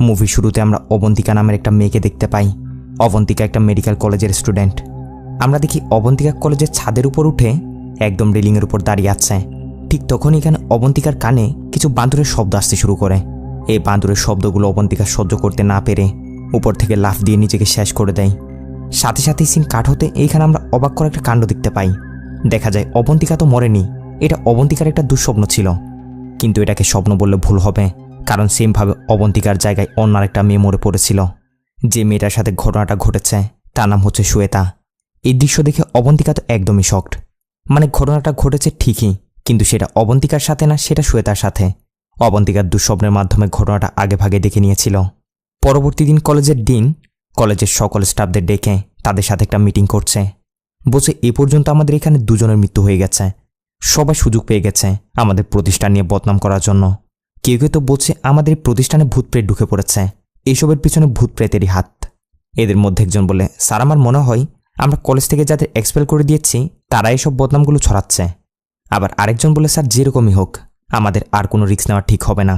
Movie শুরুতে আমরা অবন্তিকা নামের একটা মেয়েকে দেখতে পাই। অবন্তিকা একটা মেডিকেল কলেজের স্টুডেন্ট। আমরা দেখি অবন্তিকা কলেজের ছাদের উপর উঠে একদম রেলিংয়ের উপর দাঁড়িয়ে আছে। ঠিক তখনই এখানে অবন্তিকার কানে কিছু বাঁদরের শব্দ আসতে শুরু করে। এই বাঁদরের শব্দগুলো অবন্তিকা সহ্য করতে না পেরে উপর থেকে লাফ দিয়ে নিজেকে শেষ করে দেয়। সাথে সাথেই সিন কাট হতে এইখানে আমরা অবাক করা একটা কাণ্ড দেখতে পাই। দেখা যায় অবন্তিকা তো মরেনি, এটা অবন্তিকার একটা দুঃস্বপ্ন ছিল। কিন্তু এটাকে স্বপ্ন বললে ভুল হবে, কারণ সেমভাবে অবন্তিকার জায়গায় অন্য আরেকটা মেয়ে মরে পড়েছিল। যে মেয়েটার সাথে ঘটনাটা ঘটেছে তার নাম হচ্ছে শ্বেতা। এই দৃশ্য দেখে অবন্তিকা তো একদমই শকড। মানে ঘটনাটা ঘটেছে ঠিকই, কিন্তু সেটা অবন্তিকার সাথে না, সেটা শ্বেতার সাথে। অবন্তিকার দুঃস্বপ্নের মাধ্যমে ঘটনাটা আগে ভাগে দেখে নিয়েছিল। পরবর্তী দিন কলেজের ডিন কলেজের সকল স্টাফদের ডেকে তাদের সাথে একটা মিটিং করছে। বলছে এ পর্যন্ত আমাদের এখানে দুজনের মৃত্যু হয়ে গেছে, সবাই সুযোগ পেয়ে গেছে আমাদের প্রতিষ্ঠান নিয়ে বদনাম করার জন্য। কেউ কেউ তো বলছে আমাদের প্রতিষ্ঠানে ভূত প্রেত ঢুকে পড়েছে, এইসবের পিছনে ভূত প্রেতেরই হাত। এদের মধ্যে একজন বলে, স্যার আমার মনে হয় আমরা কলেজ থেকে যাদের এক্সপেল করে দিয়েছি তারা এসব বদনামগুলো ছড়াচ্ছে। আবার আরেকজন বলে, স্যার যেরকমই হোক আমাদের আর কোনো রিস্ক নেওয়া ঠিক হবে না,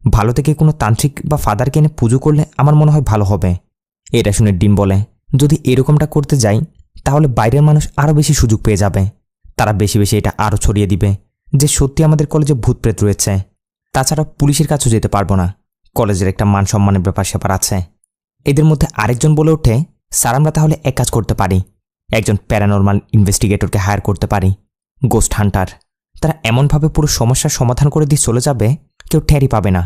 ভালো থেকে কোনো তান্ত্রিক বা ফাদারকে এনে পুজো করলে আমার মনে হয় ভালো হবে। এটা শুনে ডিন বলে, যদি এরকমটা করতে যাই তাহলে বাইরের মানুষ আরও বেশি সুযোগ পেয়ে যাবে, তারা বেশি বেশি এটা আরও ছড়িয়ে দিবে যে সত্যি আমাদের কলেজে ভূত প্রেত রয়েছে। তাছাড়া পুলিশের কাছেও যেতে পারবো না, কলেজের একটা মান সম্মানের ব্যাপার স্যাপার আছে। এদের মধ্যে আরেকজন বলে ওঠে, স্যার আমরা তাহলে এক কাজ করতে পারি, একজন প্যারানর্মাল ইনভেস্টিগেটরকে হায়ার করতে পারি, গোস্ট হান্টার। তারা এমনভাবে পুরো সমস্যার সমাধান করে দিয়ে চলে যাবে কেউ ঠেরই পাবে না।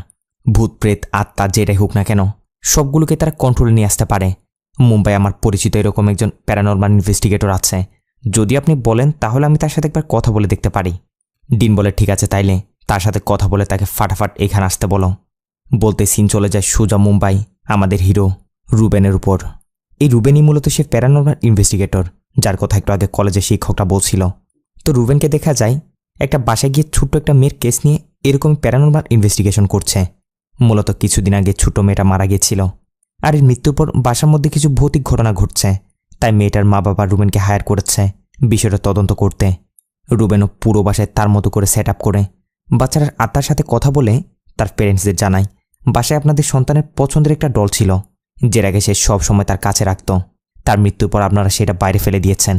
ভূত প্রেত আত্মা যেটাই হোক না কেন সবগুলোকে তারা কন্ট্রোলে নিয়ে আসতে পারে। মুম্বাই আমার পরিচিত এরকম একজন প্যারানর্মাল ইনভেস্টিগেটর আছে, যদি আপনি বলেন তাহলে আমি তার সাথে একবার কথা বলে দেখতে পারি। ডিন বলে, ঠিক আছে তাইলে তার সাথে কথা বলে তাকে ফাটাফাট এখানে আসতে বলো। বলতে সিন চলে যায় সোজা মুম্বাই আমাদের হিরো রুবেনের উপর। এই রুবেনই মূলত সে প্যারানর্মাল ইনভেস্টিগেটর যার কথা একটু আগে কলেজের শিক্ষকটা বলছিল। তো রুবেনকে দেখা যায় একটা বাসায় গিয়ে ছোট্ট একটা মেয়ের কেস নিয়ে এরকম প্যারানর্মাল ইনভেস্টিগেশন করছে। মূলত কিছুদিন আগে ছোট মেয়েটা মারা গিয়েছিল, আর এর মৃত্যুর পর বাসার মধ্যে কিছু ভৌতিক ঘটনা ঘটছে, তাই মেয়েটার মা বাবা রুবেনকে হায়ার করেছে বিষয়টা তদন্ত করতে। রুবেনও পুরো বাসায় তার মতো করে সেট আপ করে বাচ্চাটার আত্মার সাথে কথা বলে তার প্যারেন্টসদের জানায় বাসায় আপনাদের সন্তানের পছন্দের একটা ডল ছিল, যের আগে সে সব সময় তার কাছে রাখত। তার মৃত্যুর পর আপনারা সেটা বাইরে ফেলে দিয়েছেন,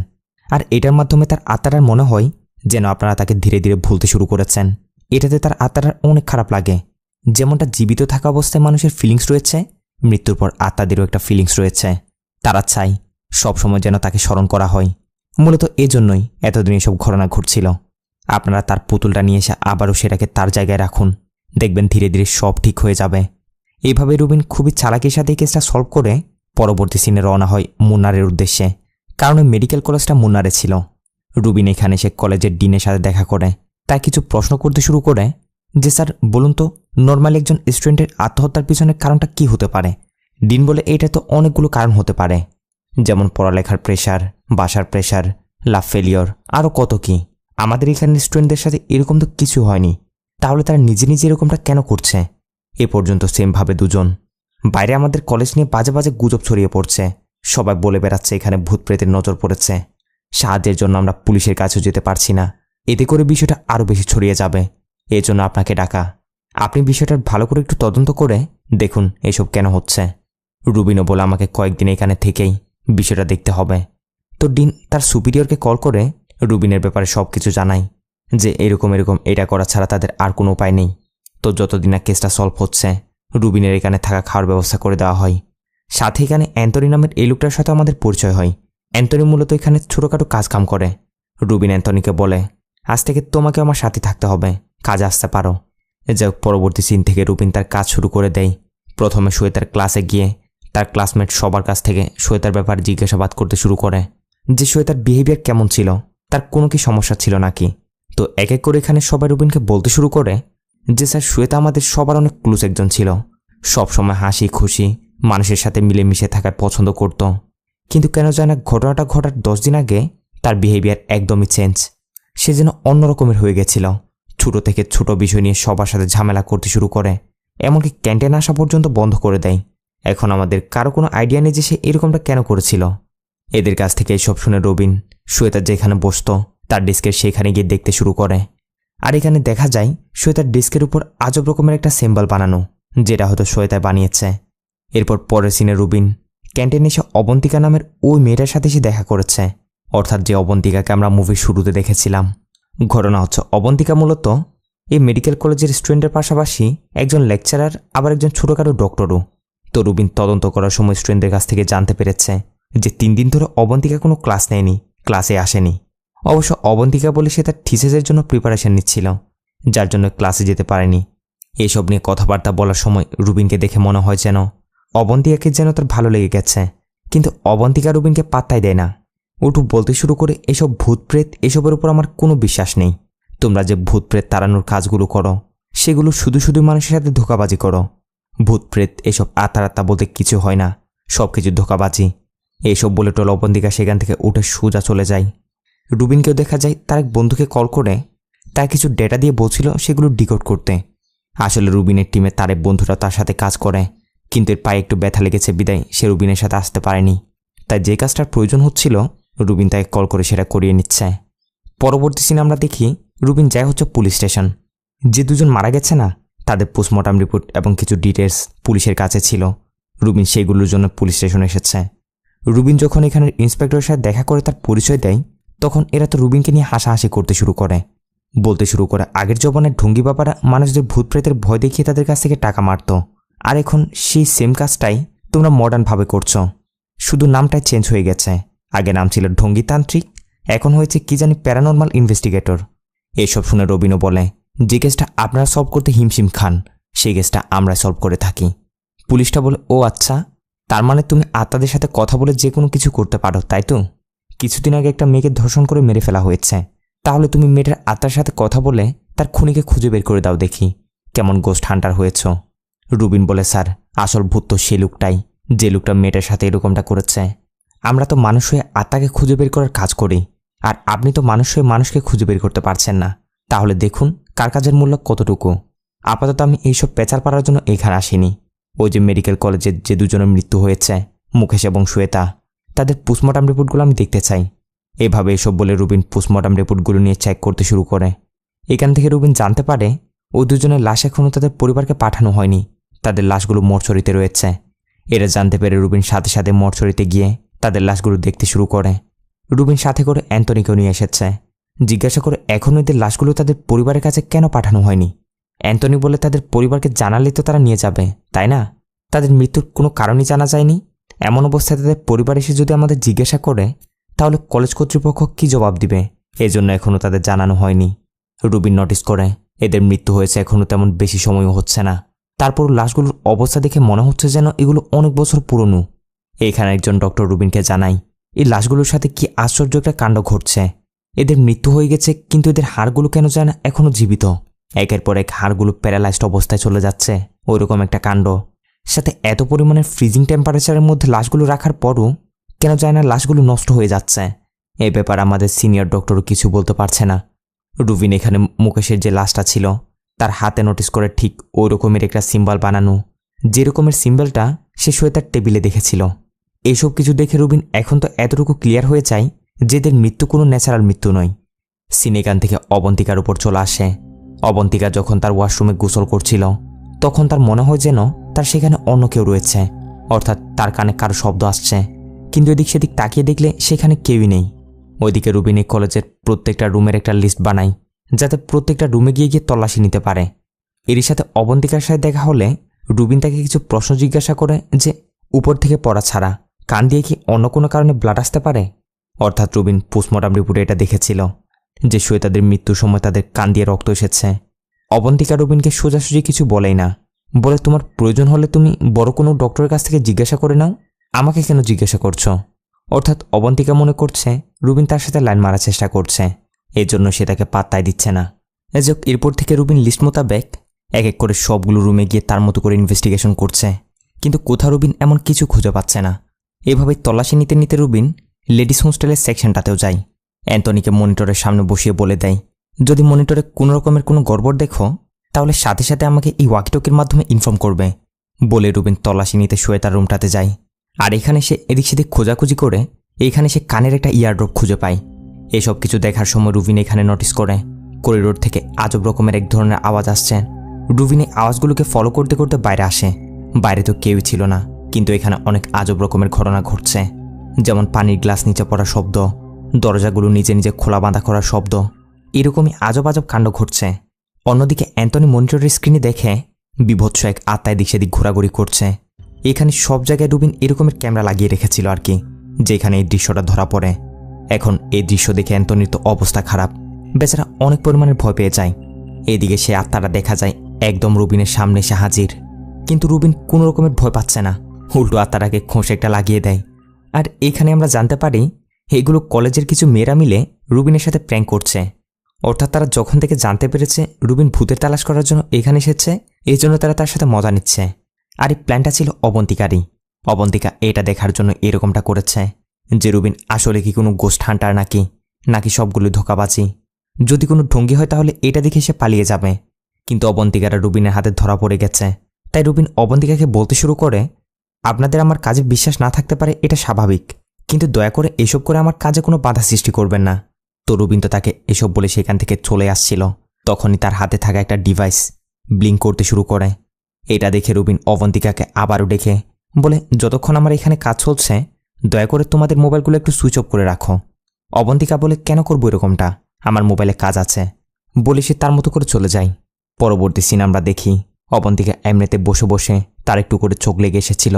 আর এটার মাধ্যমে তার আত্মাটার মনে হয় যেন আপনারা তাকে ধীরে ধীরে ভুলতে শুরু করেছেন। এটাতে তার আত্মাটার অনেক খারাপ লাগে। যেমনটা জীবিত থাকা অবস্থায় মানুষের ফিলিংস রয়েছে, মৃত্যুর পর আত্মাদেরও একটা ফিলিংস রয়েছে। তারা চাই সবসময় যেন তাকে স্মরণ করা হয়। মূলত এজন্যই এতদিন এসব ঘটনা ঘটছিল। আপনারা তার পুতুলটা নিয়ে এসে আবারও সেটাকে তার জায়গায় রাখুন, দেখবেন ধীরে ধীরে সব ঠিক হয়ে যাবে। এইভাবে রুবিন খুবই চালাকির সাথে এই কেসটা সলভ করে পরবর্তী সিনে রওনা হয় মুন্নারের উদ্দেশ্যে, কারণ মেডিকেল কলেজটা মুন্নারে ছিল। রুবিন এখানে সে কলেজের ডিনের সাথে দেখা করে তাই কিছু প্রশ্ন করতে শুরু করে যে, স্যার বলুন তো নর্মালি একজন স্টুডেন্টের আত্মহত্যার পিছনে কারণটা কি হতে পারে? ডিন বলে, এটা তো অনেকগুলো কারণ হতে পারে, যেমন পড়ালেখার প্রেশার, বাসার প্রেশার, লাভ ফেলিওর, আরও কত কি। আমাদের এখানের স্টুডেন্টদের সাথে এরকম তো কিছু হয়নি, তাহলে তারা নিজে নিজে এরকমটা কেন করছে? এ পর্যন্ত সেমভাবে দুজন। বাইরে আমাদের কলেজ নিয়ে বাজে বাজে গুজব ছড়িয়ে পড়ছে, সবাই বলে বেড়াচ্ছে এখানে ভূত প্রেতের নজর পড়েছে। সাহায্যের জন্য আমরা পুলিশের কাছেও যেতে পারছি না, এতে করে বিষয়টা আরও বেশি ছড়িয়ে যাবে। এই জন্য আপনাকে ডাকা, আপনি বিষয়টার ভালো করে একটু তদন্ত করে দেখুন এসব কেন হচ্ছে। রুবিনও বলে, আমাকে কয়েকদিন এখানে থেকেই বিষয়টা দেখতে হবে। তো ডিন তার সুপিরিয়রকে কল করে রুবিনের ব্যাপারে সব কিছু জানায় যে এরকম এটা করা ছাড়া তাদের আর কোনো উপায় নেই। তো যতদিন না কেসটা সলভ হচ্ছে রুবিনের এখানে থাকা খাওয়ার ব্যবস্থা করে দেওয়া হয়। সাথে এখানে অ্যান্থনি নামের এই লোকটার সাথে আমাদের পরিচয় হয়। অ্যান্থনি মূলত এখানে ছোটোখাটো কাজকাম করে। রুবিন অ্যান্থনিকে বলে, আজ থেকে তোমাকে আমার সাথে থাকতে হবে, কাজে আসতে পারো। যাই হোক, পরবর্তী সিন থেকে রুবিন তার কাজ শুরু করে দেয়। প্রথমে শ্বেতার ক্লাসে গিয়ে তার ক্লাসমেট সবার কাছ থেকে শ্বেতার ব্যাপারে জিজ্ঞাসাবাদ করতে শুরু করে যে শ্বেতার বিহেভিয়ার কেমন ছিল, তার কোনো কি সমস্যা ছিল নাকি। তো এক এক করে এখানে সবাই রুবিনকে বলতে শুরু করে যে, স্যার শ্বেতা আমাদের সবার অনেক ক্লোজ একজন ছিল, সবসময় হাসি খুশি মানুষের সাথে মিলেমিশে থাকার পছন্দ করত। কিন্তু কেন জানা ঘটনাটা ঘটার 10 দিন আগে তার বিহেভিয়ার একদমই চেঞ্জ। সে যেন অন্যরকমের হয়ে গেছিল। ছোট থেকে ছোট বিষয় নিয়ে সবার সাথে ঝামেলা করতে শুরু করে, এমনকি ক্যান্টিনে আসা পর্যন্ত বন্ধ করে দেয়। এখন আমাদের কারো কোনো আইডিয়া নেই যে সে এরকমটা কেন করেছিল। এদের কাছ থেকে এসব শুনে রবিন শ্বেতার যেখানে বসত তার ডেস্কের সেখানে গিয়ে দেখতে শুরু করে। আর এখানে দেখা যায় শ্বেতার ডেস্কের উপর আজব রকমের একটা সিম্বল বানানো, যেটা হয়তো শ্বেতা বানিয়েছে। এরপর পরের সিনে রুবিন ক্যান্টিনে এসে অবন্তিকা নামের ওই মেয়েটার সাথে এসে দেখা করেছে, অর্থাৎ যে অবন্তিকাকে আমরা মুভির শুরুতে দেখেছিলাম। ঘটনা হচ্ছে অবন্তিকা মূলত এই মেডিকেল কলেজের স্টুডেন্টের পাশাপাশি একজন লেকচারার, আবার একজন ছোটোখাটো ডক্টরও। তো রুবিন তদন্ত করার সময় স্টুডেন্টদের কাছ থেকে জানতে পেরেছে যে 3 দিন ধরে অবন্তিকা কোনো ক্লাস নেয়নি, ক্লাসে আসেনি। অবশ্য অবন্তিকা বলে সে তার থিসিসের জন্য প্রিপারেশন নিচ্ছিল, যার জন্য ক্লাসে যেতে পারেনি। এসব নিয়ে কথাবার্তা বলার সময় রুবিনকে দেখে মনে হয় যেন অবন্তিকাকে যেন তার ভালো লেগে গেছে, কিন্তু অবন্তিকা রুবিনকে পাত্তাই দেয় না। উঠু বলতে শুরু করে, এসব ভূত প্রেত এসবের উপর আমার কোনো বিশ্বাস নেই। তোমরা যে ভূত প্রেত তাড়ানোর কাজগুলো করো সেগুলো শুধু শুধু মানুষের সাথে ধোঁকাবাজি করো। ভূত প্রেত এসব আত্মা বলতে কিছু হয় না, সব কিছু ধোঁকাবাজি। এইসব বলে টোল অবন্তিকা সেখান থেকে উঠে সোজা চলে যায়। রুবিনকেও দেখা যায় তার এক বন্ধুকে কল করে তার কিছু ডেটা দিয়ে বলছিল সেগুলো ডিকোড করতে। আসলে রুবিনের টিমে তার এক বন্ধুরা তার সাথে কাজ করে, কিন্তু এর পায়ে একটু ব্যথা লেগেছে বিদায় সে রুবিনের সাথে আসতে পারেনি। তাই যে কাজটার প্রয়োজন হচ্ছিল রুবিন তাকে কল করে সেটা করিয়ে নিচ্ছে। পরবর্তী সিনে আমরা দেখি রুবিন যায় হচ্ছে পুলিশ স্টেশন। যে দুজন মারা গেছে না, তাদের পোস্টমর্টম রিপোর্ট এবং কিছু ডিটেলস পুলিশের কাছে ছিল। রুবিন সেইগুলোর জন্য পুলিশ স্টেশনে এসেছে। রুবিন যখন এখানের ইন্সপেক্টরের সাথে দেখা করে তার পরিচয় দেয়, তখন এরা তো রুবিনকে নিয়ে হাসাহাসি করতে শুরু করে, বলতে শুরু করে আগের জবানের ঢঙ্গি বাবারা মানুষদের ভূত প্রেতের ভয় দেখিয়ে তাদের কাছ থেকে টাকা মারত, আর এখন সেই সেম কাজটাই তোমরা মডার্নভাবে করছো, শুধু নামটাই চেঞ্জ হয়ে গেছে। আগে নাম ছিল ঢঙ্গিতান্ত্রিক, এখন হয়েছে কি জানি প্যারানর্মাল ইনভেস্টিগেটর। এসব শুনে রবিনও বলে যে কেসটা আপনারা সলভ করতে হিমশিম খান সেই কেসটা আমরা সলভ করে থাকি। পুলিশটা বলে, ও আচ্ছা, তার মানে তুমি আত্মাদের সাথে কথা বলে যে কোনো কিছু করতে পারো, তাই তো? কিছুদিন আগে একটা মেয়েকে ধর্ষণ করে মেরে ফেলা হয়েছে, তাহলে তুমি মেয়েটার আত্মার সাথে কথা বলে তার খুনিকে খুঁজে বের করে দাও দেখি, কেমন গোস্ট হান্টার হয়েছ। রুবিন বলে, স্যার আসল ভূত তো সে লোকটাই, যে লোকটা মেয়েটার সাথে এরকমটা করেছে। আমরা তো মানুষ হয়ে আত্মাকে খুঁজে বের করার কাজ করি, আর আপনি তো মানুষ হয়ে মানুষকে খুঁজে বের করতে পারছেন না। তাহলে দেখুন কার কাজের মূল্য কতটুকু। আপাতত আমি এইসব পেঁচার পাড়ার জন্য এখানে আসিনি। ওই যে মেডিকেল কলেজে যে দুজনের মৃত্যু হয়েছে, মুকেশ এবং শ্বেতা, তাদের পোস্টমর্টম রিপোর্টগুলো আমি দেখতে চাই। এভাবে এসব বলে রুবিন পোস্টমর্টম রিপোর্টগুলো নিয়ে চেক করতে শুরু করে। এখান থেকে রুবিন জানতে পারে ওই দুজনের লাশ এখনও তাদের পরিবারকে পাঠানো হয়নি, তাদের লাশগুলো মর্চরিতে রয়েছে। এরা জানতে পেরে রুবিন সাথে সাথে মর্চরিতে গিয়ে তাদের লাশগুলো দেখতে শুরু করে। রুবিন সাথে করে অ্যান্টনিকেও নিয়ে এসেছে। জিজ্ঞাসা করে এখনও এদের লাশগুলো তাদের পরিবারের কাছে কেন পাঠানো হয়নি। অ্যান্টনি বলে তাদের পরিবারকে জানালেই তো তারা নিয়ে যাবে, তাই না? তাদের মৃত্যুর কোনো কারণই জানা যায়নি। এমন অবস্থায় তাদের পরিবার এসে যদি আমাদের জিজ্ঞাসা করে তাহলে কলেজ কর্তৃপক্ষ কী জবাব দিবে? এজন্য এখনও তাদের জানানো হয়নি। রুবিন নোটিস করে এদের মৃত্যু হয়েছে এখনও তেমন বেশি সময়ও হচ্ছে না, তারপর লাশগুলোর অবস্থা দেখে মনে হচ্ছে যেন এগুলো অনেক বছর পুরনো। এখানে একজন ডক্টর রুবিনকে জানায় এই লাশগুলোর সাথে কি আশ্চর্য একটা কাণ্ড ঘটছে। এদের মৃত্যু হয়ে গেছে, কিন্তু এদের হাড়গুলো কেন যায় না এখনও জীবিত। একের পর এক হাড়গুলো প্যারালাইজড অবস্থায় চলে যাচ্ছে, ওইরকম একটা কাণ্ড। সাথে এত পরিমাণের ফ্রিজিং টেম্পারেচারের মধ্যে লাশগুলো রাখার পরও কেন যায় না লাশগুলো নষ্ট হয়ে যাচ্ছে। এই ব্যাপারে আমাদের সিনিয়র ডক্টরও কিছু বলতে পারছে না। রুবিন এখানে মুকেশের যে লাশটা ছিল তার হাতে নোটিস করে ঠিক ওই রকমের একটা সিম্বল বানানো, যে রকমের সিম্বলটা সে শ্বেতার টেবিলে দেখেছিল। এসব কিছু দেখে রুবিন এখন তো এতটুকু ক্লিয়ার হয়ে যায় যে এদের মৃত্যু কোনো ন্যাচারাল মৃত্যু নয়। সিনেগান থেকে অবন্তিকার উপর চলে আসে। অবন্তিকা যখন তার ওয়াশরুমে গোসল করছিল তখন তার মনে হয় যেন তার সেখানে অন্য কেউ রয়েছে, অর্থাৎ তার কানে কারো শব্দ আসছে, কিন্তু এদিক সেদিক তাকিয়ে দেখলে সেখানে কেউই নেই। ওইদিকে রুবিন এই কলেজের প্রত্যেকটা রুমের একটা লিস্ট বানায় যাতে প্রত্যেকটা রুমে গিয়ে গিয়ে তল্লাশি নিতে পারে। এরই সাথে অবন্তিকার সাথে দেখা হলে রুবিন তাকে কিছু প্রশ্ন জিজ্ঞাসা করে যে উপর থেকে পড়া ছাড়া কান দিয়ে কি অন্য কোনো কারণে ব্লাড আসতে পারে। অর্থাৎ রুবিন পোস্টমর্টম রিপোর্টে এটা দেখেছিল যে শ্বেতাদের মৃত্যুর সময় তাদের কান দিয়ে রক্ত এসেছে। অবন্তিকা রুবিনকে সোজাসুজি কিছু বলেই না, বলে তোমার প্রয়োজন হলে তুমি বড় কোনো ডক্টরের কাছ থেকে জিজ্ঞাসা করে নাও, আমাকে কেন জিজ্ঞাসা করছো। অর্থাৎ অবন্তিকা মনে করছে রুবিন তার সাথে লাইন মারার চেষ্টা করছে, এর জন্য সে তাকে পাত্তাই দিচ্ছে না। এরপর থেকে রুবিন লিস্ট মোতাবেক এক এক করে সবগুলো রুমে গিয়ে তার মতো করে ইনভেস্টিগেশন করছে, কিন্তু কোথাও রুবিন এমন কিছু খুঁজে পাচ্ছে না। এভাবে তল্লাশি নিতে নিতে রুবিন লেডিস হোস্টেলের সেকশনটাতেও যায়। অ্যান্টনিকে মনিটরের সামনে বসিয়ে বলে দেয় যদি মনিটরে কোনো রকমের কোনো গড়বড় দেখো তাহলে সাথে সাথে আমাকে এই ওয়াকিটকির মাধ্যমে ইনফর্ম করবে। বলে রুবিন তল্লাশি নিতে শ্বেতার রুমটাতে যায়। আর এখানে সে এদিক সেদিক খোঁজাখুঁজি করে এইখানে সে কানের একটা ইয়ারড্রপ খুঁজে পায়। এসব কিছু দেখার সময় রুবিন এখানে নোটিস করে করিডোর থেকে আজব রকমের এক ধরনের আওয়াজ আসছে। রুবিন এই আওয়াজগুলোকে ফলো করতে করতে বাইরে আসে। বাইরে তো কেউই ছিল না, কিন্তু এখানে অনেক আজব রকমের ঘটনা ঘটছে। যেমন পানির গ্লাস নিচে পড়ার শব্দ, দরজাগুলো নিজে নিজে খোলা বাঁধা করার শব্দ, এরকমই আজব আজব কাণ্ড ঘটছে। অন্যদিকে অ্যান্টনি মনিটরের স্ক্রিনে দেখে বিভৎস এক আত্মায় দিক সেদিক ঘোরাঘুরি করছে। এখানে সব জায়গায় রুবিন এরকমের ক্যামেরা লাগিয়ে রেখেছিল আর কি, যেখানে এই দৃশ্যটা ধরা পড়ে। এখন এই দৃশ্য দেখে অ্যান্টনির তো অবস্থা খারাপ, বেচারা অনেক পরিমাণে ভয় পেয়ে যায়। এদিকে সে আত্মাটা দেখা যায় একদম রুবিনের সামনে এসে হাজির, কিন্তু রুবিন কোনো রকমের ভয় পাচ্ছে না, উল্টো আত্মাটাকে খোঁসে একটা লাগিয়ে দেয়। আর এখানে আমরা জানতে পারি এগুলো কলেজের কিছু মেয়েরা মিলে রুবিনের সাথে প্র্যাঙ্ক করছে। অর্থাৎ তারা যখন থেকে জানতে পেরেছে রুবিন ভূতের তালাশ করার জন্য এখানে এসেছে, এই জন্য তারা তার সাথে মজা নিচ্ছে। আর এই প্ল্যানটা ছিল অবন্তিকারই। অবন্তিকা এটা দেখার জন্য এরকমটা করেছে যে রুবিন আসলে কি কোনো গোস্ট হান্টার নাকি সবগুলো ধোঁকাবাজি। যদি কোনো ঢঙ্গি হয় তাহলে এটা দেখে সে পালিয়ে যাবে, কিন্তু অবন্তিকারা রুবিনের হাতে ধরা পড়ে গেছে। তাই রুবিন অবন্তিকাকে বলতে শুরু করে, আপনাদের আমার কাজে বিশ্বাস না থাকতে পারে, এটা স্বাভাবিক, কিন্তু দয়া করে এসব করে আমার কাজে কোনো বাধা সৃষ্টি করবেন না। তো রুবিন তো তাকে এসব বলে সেখান থেকে চলে আসছিল, তখনই তার হাতে থাকা একটা ডিভাইস ব্লিঙ্ক করতে শুরু করে। এটা দেখে রুবিন অবন্তিকাকে আবারও ডেকে বলে, যতক্ষণ আমার এখানে কাজ চলছে দয়া করে তোমাদের মোবাইলগুলো একটু সুইচ অফ করে রাখো। অবন্তিকা বলে, কেন করবো এরকমটা, আমার মোবাইলে কাজ আছে বলে সে তার মতো করে চলে যায়। পরবর্তী সিন আমরা দেখি অবন্তিকা এমনিতে বসে বসে তার একটু করে চোখ লেগে এসেছিল,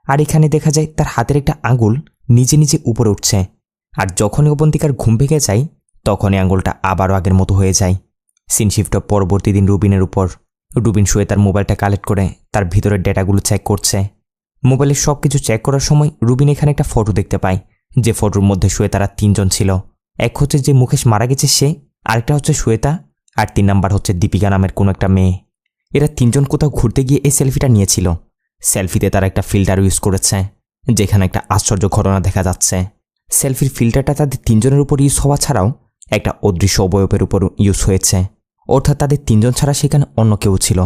আর এখানে দেখা যায় তার হাতের একটা আঙুল নিজে নিজে উপরে উঠছে। আর যখনই অবন্তিকার ঘুম ভেঙে যায় তখনই আঙুলটা আবারও আগের মতো হয়ে যায়। সিন শিফট পরবর্তী দিন রুবিনের উপর। রুবিন শুয়ে তার মোবাইলটা কালেক্ট করে তার ভিতরের ডেটাগুলো চেক করছে। মোবাইলের সব কিছু চেক করার সময় রুবিন এখানে একটা ফটো দেখতে পায়, যে ফটোর মধ্যে শুয়ে তারা তিনজন ছিল। এক হচ্ছে যে মুকেশ মারা গেছে সে, আরেকটা হচ্ছে শ্বেতা, আর 3 নাম্বার হচ্ছে দীপিকা নামের কোনো একটা মেয়ে। এরা তিনজন কোথাও ঘুরতে গিয়ে এই সেলফিটা নিয়েছিল। সেলফিতে তারা একটা ফিল্টার ইউজ করেছে, যেখানে একটা আশ্চর্য ঘটনা দেখা যাচ্ছে। সেলফির ফিল্টারটা তাদের তিনজনের উপর ইউজ হওয়া ছাড়াও একটা অদৃশ্য অবয়বের উপর ইউজ হয়েছে, অর্থাৎ তাদের তিনজন ছাড়া সেখানে অন্য কেউ ছিল।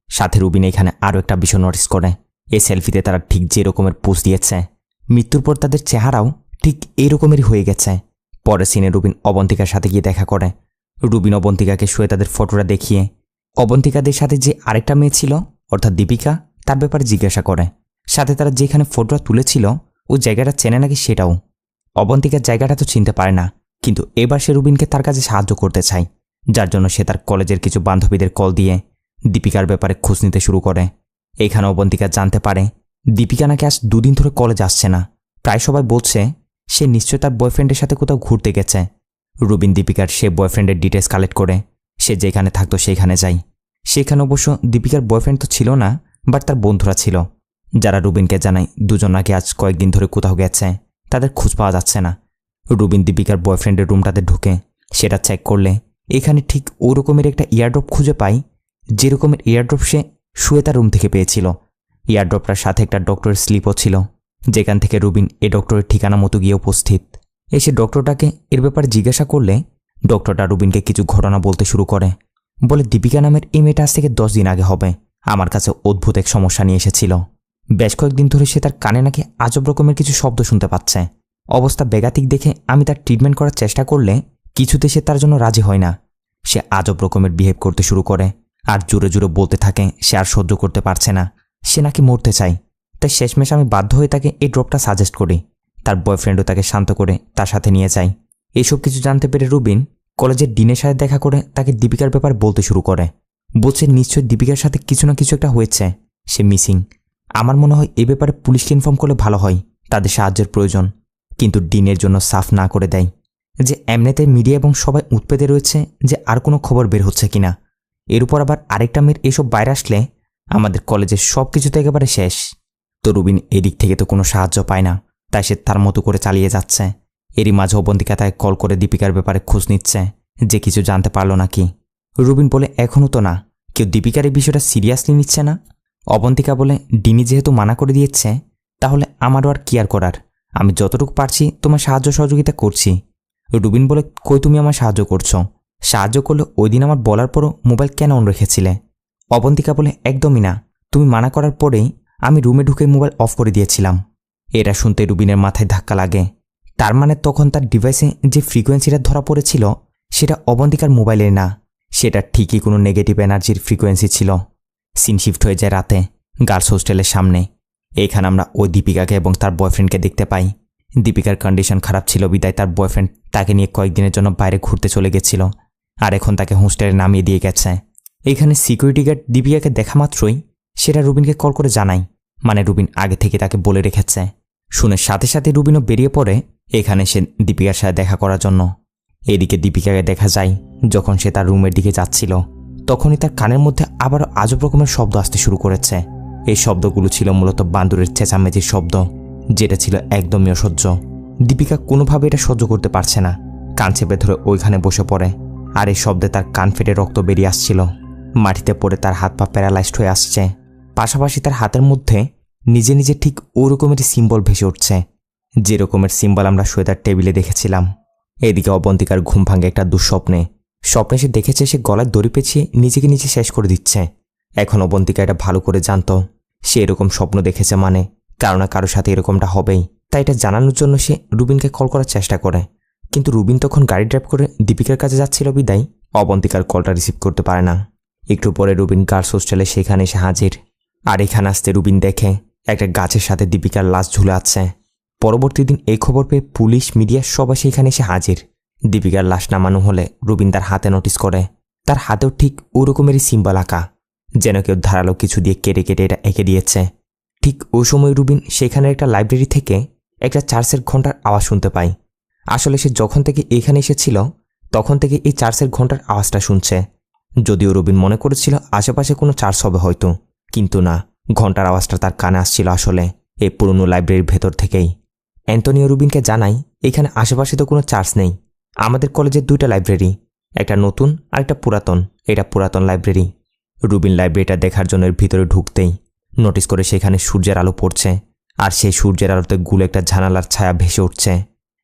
সাথে রুবিন এখানে আরও একটা বিষয় নোটিস করে, এই সেলফিতে তারা ঠিক যে রকমের পোজ দিয়েছে, মৃত্যুর পর তাদের চেহারাও ঠিক এই রকমেরই হয়ে গেছে। পরের সিনে রুবিন অবন্তিকার সাথে গিয়ে দেখা করে। রুবিন অবন্তিকাকে শুয়ে তাদের ফটোটা দেখিয়ে অবন্তিকাদের সাথে যে আরেকটা মেয়ে ছিল অর্থাৎ দীপিকা, তার ব্যাপারে জিজ্ঞাসা করে। সাথে তারা যেখানে ফটোটা তুলেছিল ও জায়গাটা চেনে নাকি সেটাও। অবন্তিকার জায়গাটা তো চিনতে পারে না, কিন্তু এবার সে রুবিনকে তার কাছে সাহায্য করতে চায়, যার জন্য সে তার কলেজের কিছু বান্ধবীদের কল দিয়ে দীপিকার ব্যাপারে খোঁজ নিতে শুরু করে। এখানে অবন্তিকা জানতে পারে দীপিকা নাকি আজ 2 দিন ধরে কলেজ আসছে না। প্রায় সবাই বলছে সে নিশ্চয় তার বয়ফ্রেন্ডের সাথে কোথাও ঘুরতে গেছে। রুবিন দীপিকার সে বয়ফ্রেন্ডের ডিটেলস কালেক্ট করে সে যেখানে থাকতো সেখানে যায়। সেখানে অবশ্য দীপিকার বয়ফ্রেন্ড তো ছিল না, বাট তার বন্ধুরা ছিল, যারা রুবিনকে জানায় দুজন নাকি আজ কয়েকদিন ধরে কোথাও গেছে, তাদের খোঁজ পাওয়া যাচ্ছে না। রুবিন দীপিকার বয়ফ্রেন্ডের রুমটাতে ঢুকে সেটা চেক করলে এখানে ঠিক ওই রকমের একটা ইয়ারড্রপ খুঁজে পায়, যে রকমের ইয়ারড্রপ সে শুয়ে তার রুম থেকে পেয়েছিল। ইয়ারড্রপটার সাথে একটা ডক্টরের স্লিপও ছিল, যেখান থেকে রুবিন এ ডক্টরের ঠিকানা মতো গিয়ে উপস্থিত। এসে ডক্টরটাকে এর ব্যাপারে জিজ্ঞাসা করলে ডক্টরটা রুবিনকে কিছু ঘটনা বলতে শুরু করে। বলে, দীপিকা নামের এই মেয়েটা আজ থেকে 10 দিন আগে হবে আমার কাছে অদ্ভুত এক সমস্যা নিয়ে এসেছিল। বেশ কয়েকদিন ধরে সে তার কানে নাকি আজব রকমের কিছু শব্দ শুনতে পাচ্ছে। অবস্থা বেগাতিক দেখে আমি তার ট্রিটমেন্ট করার চেষ্টা করলে কিছুতে সে তার জন্য রাজি হয় না। সে আজব রকমের বিহেভ করতে শুরু করে আর জোরে জোরে বলতে থাকে সে আর সহ্য করতে পারছে না, সে নাকি মরতে চায়। তাই শেষমেশ আমি বাধ্য হয়ে তাকে এই ড্রপটা সাজেস্ট করি। তার বয়ফ্রেন্ডও তাকে শান্ত করে তার সাথে নিয়ে যায়। এইসব কিছু জানতে পেরে রুবিন কলেজের ডিনের সাথে দেখা করে তাকে দীপিকার ব্যাপার বলতে শুরু করে। বলছে নিশ্চয় দীপিকার সাথে কিছু না কিছু একটা হয়েছে, সে মিসিং। আমার মনে হয় এই ব্যাপারে পুলিশকে ইনফর্ম করলে ভালো হয়, তাদের সাহায্যের প্রয়োজন। কিন্তু ডিনের জন্য সাফ না করে দেয় যে এমনিতে মিডিয়া এবং সবাই উৎপেতে রয়েছে যে আর কোনো খবর বের হচ্ছে কিনা। এর উপর আবার আরেকটা মেয়ের এসব বাইরে আসলে আমাদের কলেজের সব কিছু তো একেবারে শেষ। তো রুবিন এদিক থেকে তো কোনো সাহায্য পায় না, তাই সে তার মতো করে চালিয়ে যাচ্ছে। এরই মাঝে অবন্তিকা তাকে কল করে দীপিকার ব্যাপারে খোঁজ নিচ্ছে যে কিছু জানতে পারলো নাকি। রুবিন বলে, এখনও তো না, কেউ দীপিকার এই বিষয়টা সিরিয়াসলি নিচ্ছে না। অবন্তিকা বলে, ডিনি যেহেতু মানা করে দিয়েছে তাহলে আমারও আর কি আর করার, আমি যতটুকু পারছি তোমার সাহায্য সহযোগিতা করছি। রুবিন বলে, কই তুমি আমার সাহায্য করছো? সাহায্য করলে ওই দিন আমার বলার পরও মোবাইল কেন অন রেখেছিলে? অবন্তিকা বলে, একদমই না, তুমি মানা করার পরেই আমি রুমে ঢুকে মোবাইল অফ করে দিয়েছিলাম। এটা শুনতে রুবিনের মাথায় ধাক্কা লাগে। তার মানে তখন তার ডিভাইসে যে ফ্রিকোয়েন্সিটা ধরা পড়েছিল সেটা অবন্তিকার মোবাইলের না, সেটা ঠিকই কোনো নেগেটিভ এনার্জির ফ্রিকোয়েন্সি ছিল। সিন শিফট হয়ে যায় রাতে গার্লস হোস্টেলের সামনে। এইখানে আমরা ওই দীপিকাকে এবং তার বয়ফ্রেন্ডকে দেখতে পাই। দীপিকার কন্ডিশন খারাপ ছিল বিদায় তার বয়ফ্রেন্ড তাকে নিয়ে কয়েকদিনের জন্য বাইরে ঘুরতে চলে গেছিল, আর এখন তাকে হোস্টেলে নামিয়ে দিয়ে গেছে। এইখানে সিকিউরিটি গার্ড দীপিকাকে দেখা মাত্রই সেটা রুবিনকে কল করে জানায়, মানে রুবিন আগে থেকে তাকে বলে রেখেছে। শুনে সাথে সাথে রুবিনও বেরিয়ে পড়ে এখানে সে দীপিকার সাথে দেখা করার জন্য। এদিকে দীপিকাকে দেখা যায় যখন সে তার রুমের দিকে যাচ্ছিল, তখনই তার কানের মধ্যে আবারও আজব রকমের শব্দ আসতে শুরু করেছে। এই শব্দগুলো ছিল মূলত বান্দরের চেঁচামেচির শব্দ, যেটা ছিল একদমই অসহ্য। দীপিকা কোনোভাবে এটা সহ্য করতে পারছে না, কান চেপে ধরে ওইখানে বসে পড়ে। আর এই শব্দে তার কান ফেটে রক্ত বেরিয়ে আসছিল। মাটিতে পড়ে তার হাত পা প্যারালাইজড হয়ে আসছে। পাশাপাশি তার হাতের মধ্যে নিজে নিজে ঠিক ওই রকমেরই সিম্বল ভেসে উঠছে, যে রকমের সিম্বল আমরা শ্বেতার টেবিলে দেখেছিলাম। এদিকে অবন্তিকার ঘুম ভাঙে একটা দুঃস্বপ্নে। স্বপ্নে সে দেখেছে সে গলায় দড়ি পেঁচিয়ে নিজেকে নিজে শেষ করে দিচ্ছে। এখন অবন্তিকা এটা ভালো করে জানত, সে এরকম স্বপ্ন দেখেছে মানে কারো না কারোর সাথে এরকমটা হবেই। তাই এটা জানানোর জন্য সে রুবিনকে কল করার চেষ্টা করে, কিন্তু রুবিন তখন গাড়ি ড্রাইভ করে দীপিকার কাছে যাচ্ছিল বিদায় অবন্তিকার কলটা রিসিভ করতে পারে না। একটু পরে রুবিন গার্লস হোস্টেলে সেখানে এসে হাজির। আর এখানে আসতে রুবিন দেখে একটা গাছের সাথে দীপিকার লাশ ঝুলে আছে। পরবর্তী দিন এই খবর পেয়ে পুলিশ, মিডিয়া সবাই সেখানে এসে হাজির। দীপিকার লাশ নামানো হলে রুবিন তার হাতে নোটিস করে তার হাতেও ঠিক ওই রকমেরই সিম্বল আঁকা, যেন কেউ ধারালো কিছু দিয়ে কেটে কেটে এটা এঁকে দিয়েছে। ঠিক ওই সময় রুবিন সেখানে একটা লাইব্রেরি থেকে একটা চার্চের ঘণ্টার আওয়াজ শুনতে পায়। আসলে সে যখন থেকে এখানে এসেছিল তখন থেকে এই চার্চের ঘণ্টার আওয়াজটা শুনছে। যদিও রুবিন মনে করেছিল আশেপাশে কোনো চার্চ হবে হয়তো, কিন্তু না, ঘণ্টার আওয়াজটা তার কানে আসছিল আসলে এই পুরনো লাইব্রেরির ভেতর থেকেই। অ্যান্টনিও রুবিনকে জানায় এখানে আশেপাশে তো কোনো চার্চ নেই, আমাদের কলেজের দুইটা লাইব্রেরি, একটা নতুন আর একটা পুরাতন, এটা পুরাতন লাইব্রেরি। রুবিন লাইব্রেরিটা দেখার জন্য এর ভিতরে ঢুকতেই নোটিস করে সেখানে সূর্যের আলো পড়ছে, আর সেই সূর্যের আলোতে গুলো একটা জানালার ছায়া ভেসে উঠছে,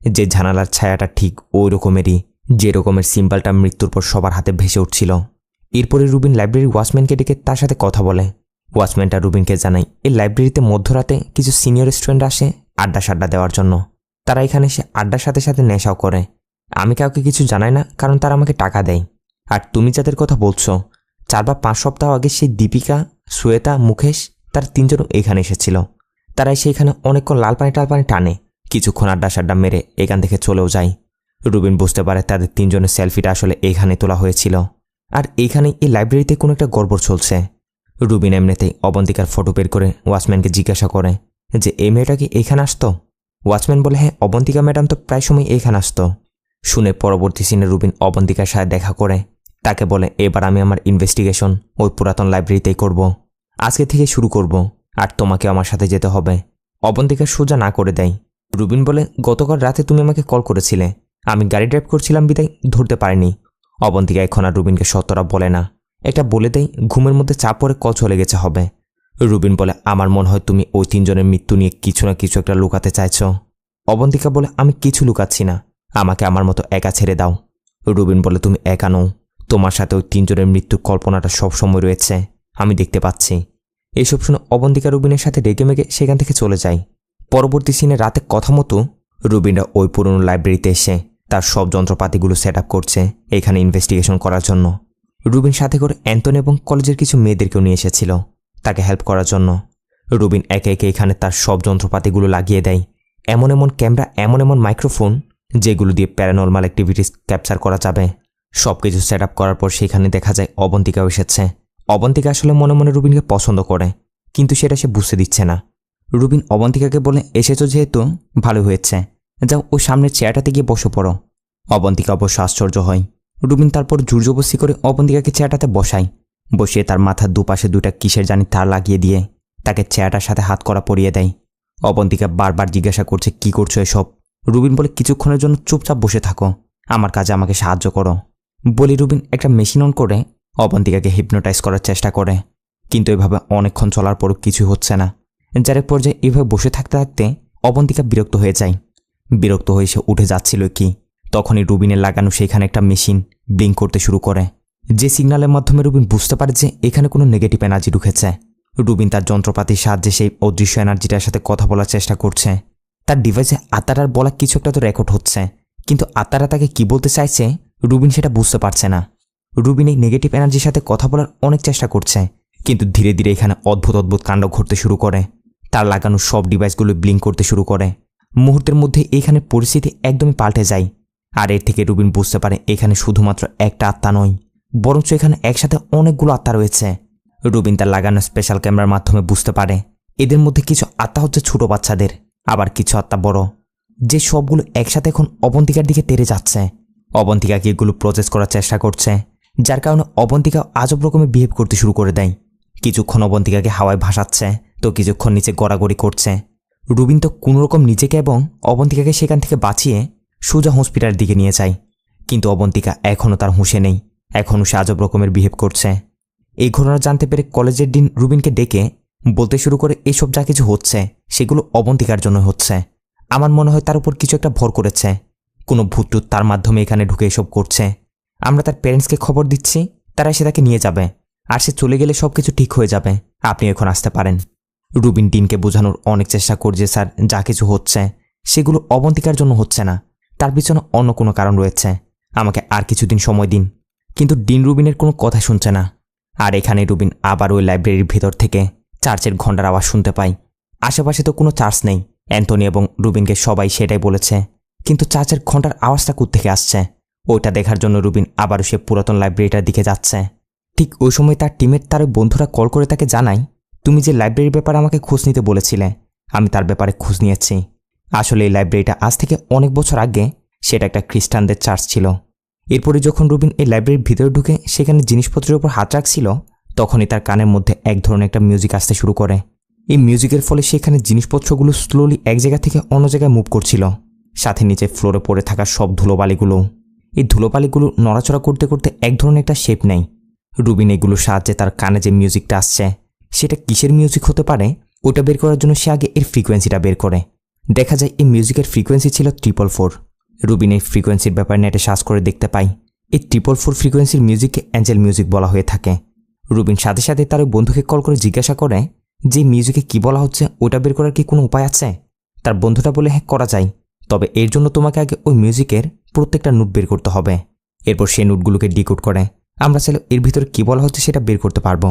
যে জানালার ছায়াটা ঠিক ওই রকমেরই যে রকমের সিম্বলটা মৃত্যুর পর সবার হাতে ভেসে উঠছিল। এরপরে রুবিন লাইব্রেরির ওয়াচম্যানকে ডেকে তার সাথে কথা বলে। ওয়াচম্যানটা রুবিনকে জানায় এই লাইব্রেরিতে মধ্যরাতে কিছু সিনিয়র স্টুডেন্ট আসে আড্ডা সাড্ডা দেওয়ার জন্য। তারা এখানে এসে আড্ডার সাথে সাথে নেশাও করে। আমি কাউকে কিছু জানাই না, কারণ তারা আমাকে টাকা দেয়। আর তুমি যাদের কথা বলছো 4 বা 5 সপ্তাহ আগে সেই দীপিকা, শ্বেতা, মুকেশ, তার 3 জন এখানে এসেছিল। তারা এসে এখানে অনেকক্ষণ লাল পানি টাল পানি টানে, কিছুক্ষণ আড্ডা সাড্ডা মেরে এখান থেকে চলেও যায়। রুবিন বুঝতে পারে তাদের 3 জনের সেলফিটা আসলে এখানে তোলা হয়েছিল, আর এইখানেই এই লাইব্রেরিতে কোনো একটা গড়বড় চলছে। রুবিন এমনিতেই অবন্তিকার ফটো বের করে ওয়াচম্যানকে জিজ্ঞাসা করে যে এই মেয়েটা কি এখানে আসতো। ওয়াচম্যান বলে হ্যাঁ, অবন্তিকা ম্যাডাম তো প্রায় সময় এখানে আসতো। শুনে পরবর্তী সিনে রুবিন অবন্তিকার সাথে দেখা করে তাকে বলে এবার আমি আমার ইনভেস্টিগেশন ওই পুরাতন লাইব্রেরিতেই করব, আজকে থেকে শুরু করব, আর তোমাকে আমার সাথে যেতে হবে। অবন্তিকা সোজা না করে দেয়। রুবিন বলে গতকাল রাতে তুমি আমাকে কল করেছিলে, আমি গাড়ি ড্রাইভ করছিলাম বিদায় ধরতে পারিনি। অবন্তিকা এখন আর রুবিনকে সত্যটা বলে না, এটা বলে দেয় ঘুমের মধ্যে চাপ পড়ে কল চলে গেছে হবে। রুবিন বলে আমার মনে হয় তুমি ওই 3 জনের মৃত্যু নিয়ে কিছু না কিছু একটা লুকাতে চাইছ। অবন্তিকা বলে আমি কিছু লুকাচ্ছি না, আমাকে আমার মতো একা ছেড়ে দাও। রুবিন বলে তুমি একা নও, তোমার সাথে ওই 3 জনের মৃত্যুর কল্পনাটা সবসময় রয়েছে, আমি দেখতে পাচ্ছি। এইসব শুনে অবন্তিকা রুবিনের সাথে রেগে মেগে সেখান থেকে চলে যায়। পরবর্তী সিনে রাতে কথা মতো রুবিনরা ওই পুরনো লাইব্রেরিতে এসে তার সব যন্ত্রপাতিগুলো সেট আপ করছে এখানে ইনভেস্টিগেশন করার জন্য। রুবিন সাথে করে অ্যান্টনি এবং কলেজের কিছু মেয়েদেরকেও নিয়ে এসেছিল তাকে হেল্প করার জন্য। রুবিন একে একে এখানে তার সব যন্ত্রপাতিগুলো লাগিয়ে দেয়, এমন এমন ক্যামেরা, এমন এমন মাইক্রোফোন যেগুলো দিয়ে প্যারানর্মাল অ্যাক্টিভিটিস ক্যাপচার করা যাবে। সব কিছু সেট আপ করার পর সেখানে দেখা যায় অবন্তিকাও এসেছে। অবন্তিকা আসলে মনে মনে রুবিনকে পছন্দ করে, কিন্তু সেটা সে বুঝতে দিচ্ছে না। রুবিন অবন্তিকাকে বলে এসেছো যেহেতু ভালো হয়েছে, যাও ওই সামনের চেয়ারটাতে গিয়ে বসে পড়ো। অবন্তিকা অবশ্য আশ্চর্য হয়। রুবিন তারপর জোরজবস্তি করে অবন্তিকাকে চেয়ারটাতে বসায়, বসিয়ে তার মাথার দুপাশে 2টা কিসের জানি তার লাগিয়ে দিয়ে তাকে চেয়ারটার সাথে হাত করা পরিয়ে দেয়। অবন্তিকা বারবার জিজ্ঞাসা করছে কি করছো এসব। রুবিন বলে কিছুক্ষণের জন্য চুপচাপ বসে থাকো, আমার কাজে আমাকে সাহায্য করো। বলি রুবিন একটা মেশিন অন করে অবন্তিকাকে হিপনোটাইজ করার চেষ্টা করে, কিন্তু এভাবে অনেকক্ষণ চলার পরও কিছু হচ্ছে না। যার এক পর্যায়ে এভাবে বসে থাকতে থাকতে অবন্তিকা বিরক্ত হয়ে যায়। বিরক্ত হয়ে সে উঠে যাচ্ছিল কি তখনই রুবিনের লাগানো সেখানে একটা মেশিন ব্লিঙ্ক করতে শুরু করে, যে সিগন্যালের মাধ্যমে রুবিন বুঝতে পারে যে এখানে কোনো নেগেটিভ এনার্জি ঢুকেছে। রুবিন তার যন্ত্রপাতির সাহায্যে সেই অদৃশ্য এনার্জিটার সাথে কথা বলার চেষ্টা করছে। তার ডিভাইসে আত্মারার বলা কিছু একটা তো রেকর্ড হচ্ছে, কিন্তু আত্মারা তাকে কি বলতে চাইছে রুবিন সেটা বুঝতে পারছে না। রুবিন এই নেগেটিভ এনার্জির সাথে কথা বলার অনেক চেষ্টা করছে, কিন্তু ধীরে ধীরে এখানে অদ্ভুত অদ্ভুত কাণ্ড ঘটতে শুরু করে। তার লাগানো সব ডিভাইসগুলো ব্লিঙ্ক করতে শুরু করে। মুহূর্তের মধ্যে এখানে পরিস্থিতি একদমই পাল্টে যায়। আর এর থেকে রুবিন বুঝতে পারে এখানে শুধুমাত্র একটা আত্মা নয়, বরঞ্চ এখানে একসাথে অনেকগুলো আত্মা রয়েছে। রুবিন তার লাগানো স্পেশাল ক্যামেরার মাধ্যমে বুঝতে পারে এদের মধ্যে কিছু আত্মা হচ্ছে ছোট বাচ্চাদের, আবার কিছু আত্মা বড়, যে সবগুলো একসাথে এখন অবন্তিকার দিকে তেড়ে যাচ্ছে। অবন্তিকাকে এগুলো প্রসেস করার চেষ্টা করছে, যার কারণে অবন্তিকা আজব রকমের বিহেভ করতে শুরু করে দেয়। কিছুক্ষণ অবন্তিকাকে হাওয়ায় ভাসাচ্ছে, তো কিছুক্ষণ নিচে গড়াগড়ি করছে। রুবিন তো কোনোরকম নিজেকে এবং অবন্তিকাকে সেখান থেকে বাঁচিয়ে সোজা হসপিটালের দিকে নিয়ে যায়, কিন্তু অবন্তিকা এখনও তার হুঁশে নেই। এখনও সে আজব রকমের বিহেভ করছে। এই ঘটনা জানতে পেরে কলেজের ডিন রুবিনকে ডেকে বলতে শুরু করে এসব যা কিছু হচ্ছে সেগুলো অবন্তিকার জন্য হচ্ছে। আমার মনে হয় তার উপর কিছু একটা ভর করেছে, কোনো ভূতটুত তার মাধ্যমে এখানে ঢুকে এসব করছে। আমরা তার প্যারেন্টসকে খবর দিচ্ছি, তারা এসে তাকে নিয়ে যাবে, আর সে চলে গেলে সব কিছু ঠিক হয়ে যাবে। আপনি এখন আসতে পারেন। রুবিন ডিনকে বোঝানোর অনেক চেষ্টা করছে, স্যার যা কিছু হচ্ছে সেগুলো অবন্তিকার জন্য হচ্ছে না, তার পিছনে অন্য কোনো কারণ রয়েছে, আমাকে আর কিছুদিন সময় দিন। কিন্তু ডিন রুবিনের কোনো কথা শুনছে না। আর এখানে রুবিন আবার ওই লাইব্রেরির ভেতর থেকে চার্চের ঘণ্টার আওয়াজ শুনতে পায়। আশেপাশে তো কোনো চার্চ নেই, অ্যান্থনি এবং রুবিনকে সবাই সেটাই বলেছে, কিন্তু চার্চের ঘণ্টার আওয়াজটা কোত্থেকে আসছে ওইটা দেখার জন্য রুবিন আবারও সে পুরাতন লাইব্রেরিটার দিকে যাচ্ছে। ঠিক ওই সময় তার টিমের তার বন্ধুরা কল করে তাকে জানায়, তুমি যে লাইব্রেরির ব্যাপারে আমাকে খোঁজ নিতে বলেছিলে, আমি তার ব্যাপারে খোঁজ নিয়েছি। আসলে এই লাইব্রেরিটা আজ থেকে অনেক বছর আগে সেটা একটা খ্রিস্টানদের চার্চ ছিল। এরপরে যখন রুবিন এই লাইব্রেরির ভিতরে ঢুকে সেখানে জিনিসপত্রের উপর হাত রাখছিল, তখনই তার কানের মধ্যে এক ধরনের একটা মিউজিক আসতে শুরু করে। এই মিউজিকের ফলে সেখানে জিনিসপত্রগুলো স্লোলি এক জায়গা থেকে অন্য জায়গায় মুভ করছিল, সাথে নিচে ফ্লোরে পড়ে থাকা সব ধুলোবালিগুলো। এই ধুলোবালিগুলো নড়াচড়া করতে করতে এক ধরনের একটা শেপ নেয়। রুবিন এগুলোর সাহায্যে তার কানে যে মিউজিকটা আসছে সেটা কিসের মিউজিক হতে পারে ওটা বের করার জন্য সে আগে এর ফ্রিকোয়েন্সিটা বের করে। দেখা যায় এই মিউজিকের ফ্রিকোয়েন্সি ছিল 444। রুবিন এই ফ্রিকোয়েন্সির ব্যাপারে নেটে সার্চ করে দেখতে পায় এই 444 ফ্রিকোয়েন্সির মিউজিককে অ্যাঞ্জেল মিউজিক বলা হয়ে থাকে। রুবিন সাথে সাথে তার বন্ধুকে কল করে জিজ্ঞাসা করে যে মিউজিকে কি বলা হচ্ছে ওটা বের করার কি কোনো উপায় আছে। তার বন্ধুটা বলে হ্যাঁ করা যায়, তবে এর জন্য তোমাকে আগে ওই মিউজিকের প্রত্যেকটা নোট বের করতে হবে। এরপর সেই নোটগুলোকে ডিকোড করে আমরা চাইলে এর ভিতরে কি বলা হচ্ছে সেটা বের করতে পারবো।